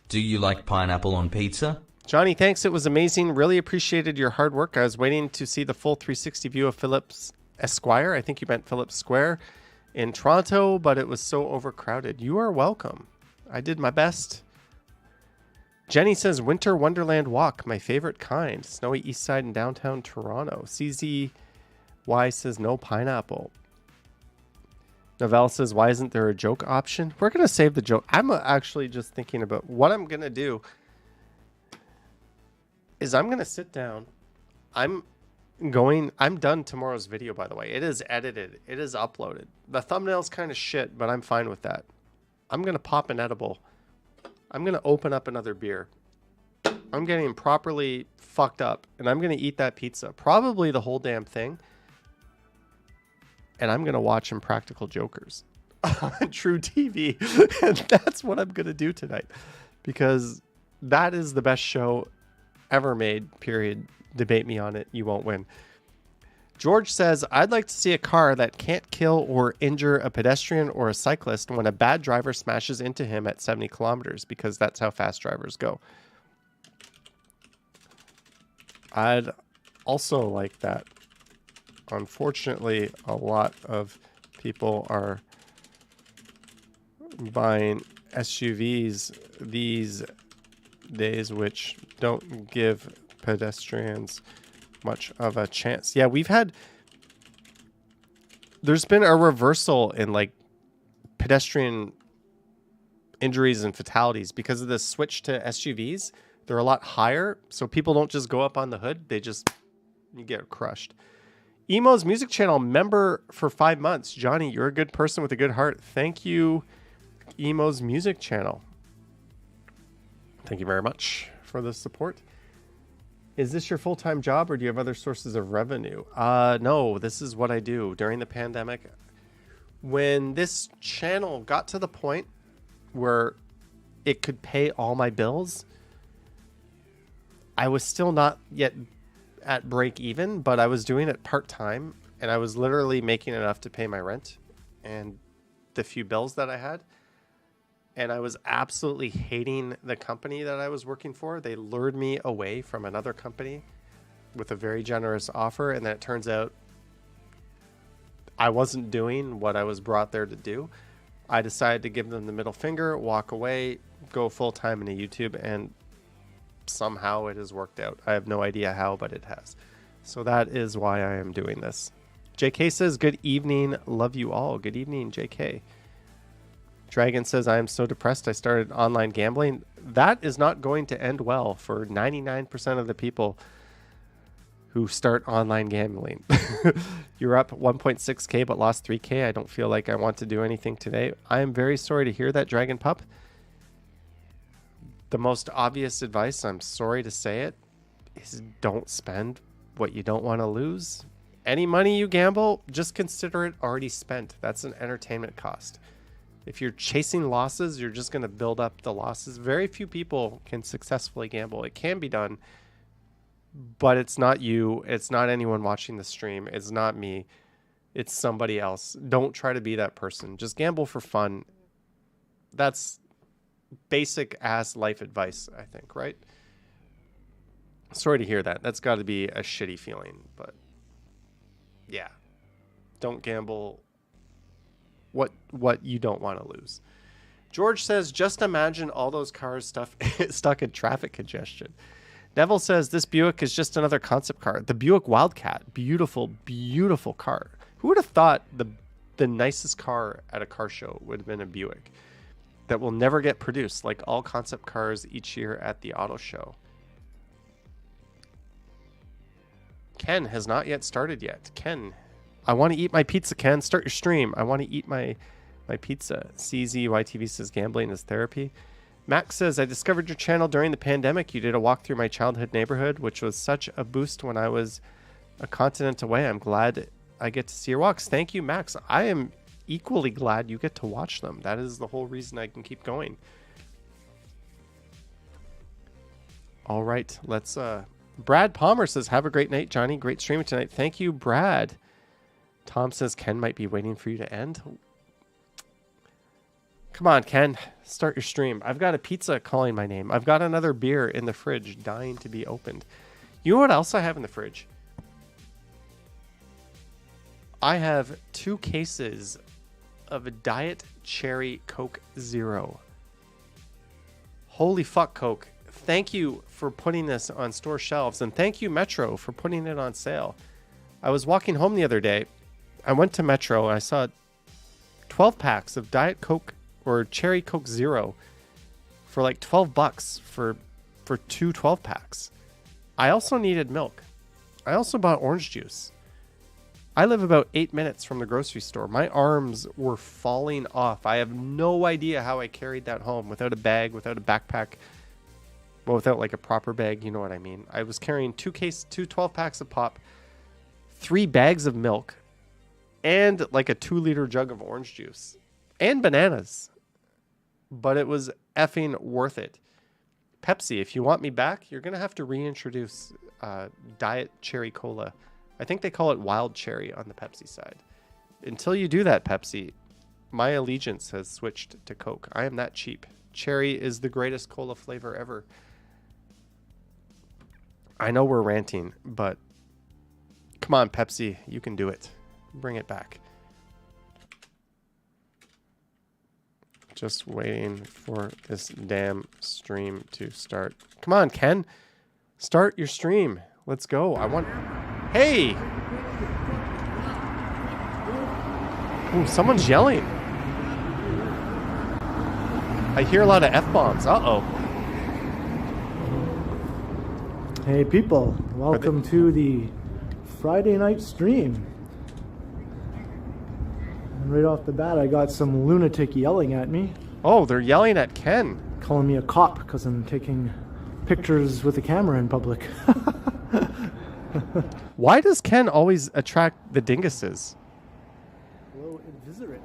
Do you like pineapple on pizza? Johnny, thanks. It was amazing. Really appreciated your hard work. I was waiting to see the full 360 view of Phillips Esquire. I think you meant Phillips Square in Toronto, but it was so overcrowded. You are welcome. I did my best. Jenny says, Winter Wonderland Walk, my favorite kind. Snowy East Side in downtown Toronto. CZY says, no pineapple. Novell says, why isn't there a joke option? We're going to save the joke. I'm actually just thinking about what I'm going to do is I'm going to sit down. I'm done tomorrow's video, by the way. It is edited. It is uploaded. The thumbnail's kind of shit, but I'm fine with that. I'm going to pop an edible. I'm going to open up another beer. I'm getting properly fucked up, and I'm going to eat that pizza. Probably the whole damn thing. And I'm going to watch Impractical Jokers on True TV. And that's what I'm going to do tonight. Because that is the best show ever made, period. Debate me on it. You won't win. George says, I'd like to see a car that can't kill or injure a pedestrian or a cyclist when a bad driver smashes into him at 70 kilometers, because that's how fast drivers go. I'd also like that. Unfortunately, a lot of people are buying SUVs these days, which don't give pedestrians much of a chance. Yeah, there's been a reversal in like pedestrian injuries and fatalities because of the switch to SUVs. They're a lot higher, so people don't just go up on the hood. You get crushed. Emo's music channel member for 5 months. Johnny, you're a good person with a good heart. Thank you, Emo's music channel. Thank you very much for the support. Is this your full-time job or do you have other sources of revenue? No, this is what I do during the pandemic. When this channel got to the point where it could pay all my bills, I was still not yet at break even, but I was doing it part-time and I was literally making enough to pay my rent and the few bills that I had. And I was absolutely hating the company that I was working for. They lured me away from another company with a very generous offer. And then it turns out I wasn't doing what I was brought there to do. I decided to give them the middle finger, walk away, go full-time into YouTube, and somehow it has worked out. I have no idea how, but it has. So that is why I am doing this. JK says, good evening. Love you all. Good evening, JK. Dragon says, I am so depressed I started online gambling. That is not going to end well for 99% of the people who start online gambling. You're up 1.6K but lost 3K. I don't feel like I want to do anything today. I am very sorry to hear that, Dragon Pup. The most obvious advice, I'm sorry to say it, is don't spend what you don't want to lose. Any money you gamble, just consider it already spent. That's an entertainment cost. If you're chasing losses, you're just going to build up the losses. Very few people can successfully gamble. It can be done, but it's not you. It's not anyone watching the stream. It's not me. It's somebody else. Don't try to be that person. Just gamble for fun. That's basic ass life advice, I think, right? Sorry to hear that. That's got to be a shitty feeling, but yeah. Don't gamble what you don't want to lose. George says, just imagine all those cars stuck in traffic congestion. Neville says, this Buick is just another concept car. The Buick Wildcat. Beautiful, beautiful car. Who would have thought the nicest car at a car show would have been a Buick that will never get produced like all concept cars each year at the auto show? Ken has not yet started yet. Ken, I want to eat my pizza, Ken. Start your stream. I want to eat my pizza. CZYTV says gambling is therapy. Max says, I discovered your channel during the pandemic. You did a walk through my childhood neighborhood, which was such a boost when I was a continent away. I'm glad I get to see your walks. Thank you, Max. I am equally glad you get to watch them. That is the whole reason I can keep going. All right, let's... Brad Palmer says, have a great night, Johnny. Great streaming tonight. Thank you, Brad. Tom says, Ken might be waiting for you to end. Come on, Ken. Start your stream. I've got a pizza calling my name. I've got another beer in the fridge dying to be opened. You know what else I have in the fridge? I have 2 cases of a Diet Cherry Coke Zero. Holy fuck, Coke. Thank you for putting this on store shelves, and thank you, Metro, for putting it on sale. I was walking home the other day. I went to Metro and I saw 12 packs of Diet Coke or Cherry Coke Zero for like $12 for 2 12 packs. I also needed milk. I also bought orange juice. I live about 8 minutes from the grocery store. My arms were falling off. I have no idea how I carried that home without a bag, without a backpack, well, without like a proper bag, you know what I mean. I was carrying 2 12 packs of pop, 3 bags of milk, and like a 2-liter jug of orange juice and bananas. But it was effing worth it. Pepsi, if you want me back, you're going to have to reintroduce Diet Cherry Cola. I think they call it Wild Cherry on the Pepsi side. Until you do that, Pepsi, my allegiance has switched to Coke. I am that cheap. Cherry is the greatest cola flavor ever. I know we're ranting, but come on, Pepsi, you can do it. Bring it back. Just waiting for this damn stream to start. Come on, Ken. Start your stream. Let's go. I want... Hey! Ooh, someone's yelling. I hear a lot of F-bombs. Uh-oh. Hey, people. Welcome to the Friday night stream. And right off the bat, I got some lunatic yelling at me. Oh, they're yelling at Ken. Calling me a cop because I'm taking pictures with a camera in public. Why does Ken always attract the dinguses? Hello, Invisitorate.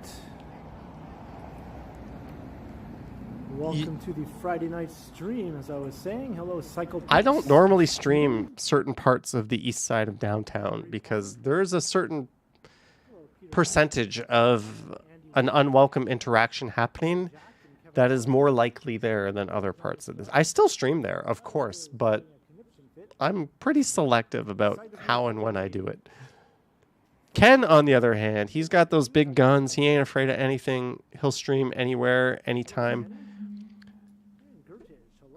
Welcome to the Friday night stream, as I was saying. Hello, Cycle. I don't normally stream certain parts of the east side of downtown because there's a certain percentage of an unwelcome interaction happening that is more likely there than other parts of this. I still stream there, of course, but I'm pretty selective about how and when I do it. Ken, on the other hand, he's got those big guns. He ain't afraid of anything. He'll stream anywhere, anytime.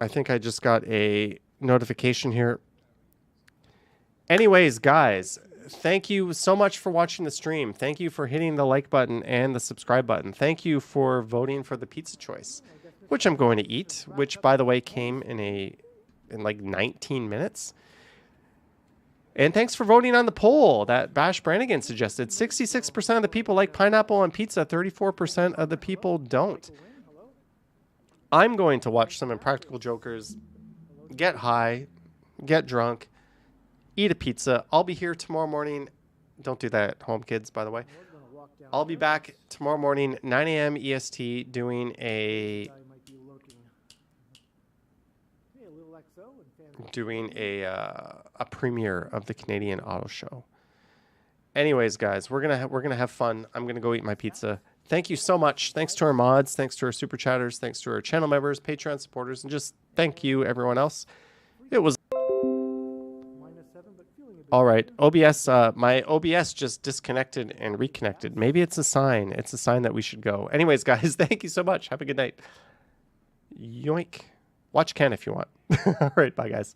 I think I just got a notification here. Anyways, guys, thank you so much for watching the stream. Thank you for hitting the like button and the subscribe button. Thank you for voting for the pizza choice, which I'm going to eat, which, by the way, came in like 19 minutes. And thanks for voting on the poll that Bash Brannigan suggested. 66% of the people like pineapple on pizza. 34% of the people don't. I'm going to watch some Impractical Jokers, get high, get drunk, eat a pizza. I'll be here tomorrow morning. Don't do that at home, kids, by the way. I'll be back tomorrow morning, 9 a.m. EST, doing a premiere of the Canadian Auto Show. Anyways, guys, we're gonna have fun. I'm gonna go eat my pizza. Thank you so much. Thanks to our mods, thanks to our super chatters, thanks to our channel members, Patreon supporters, and just thank you everyone else. It was all right. OBS, my OBS just disconnected and reconnected. Maybe it's a sign. It's a sign that we should go. Anyways, guys, thank you so much. Have a good night. Yoink. Watch Ken if you want. All right, bye, guys.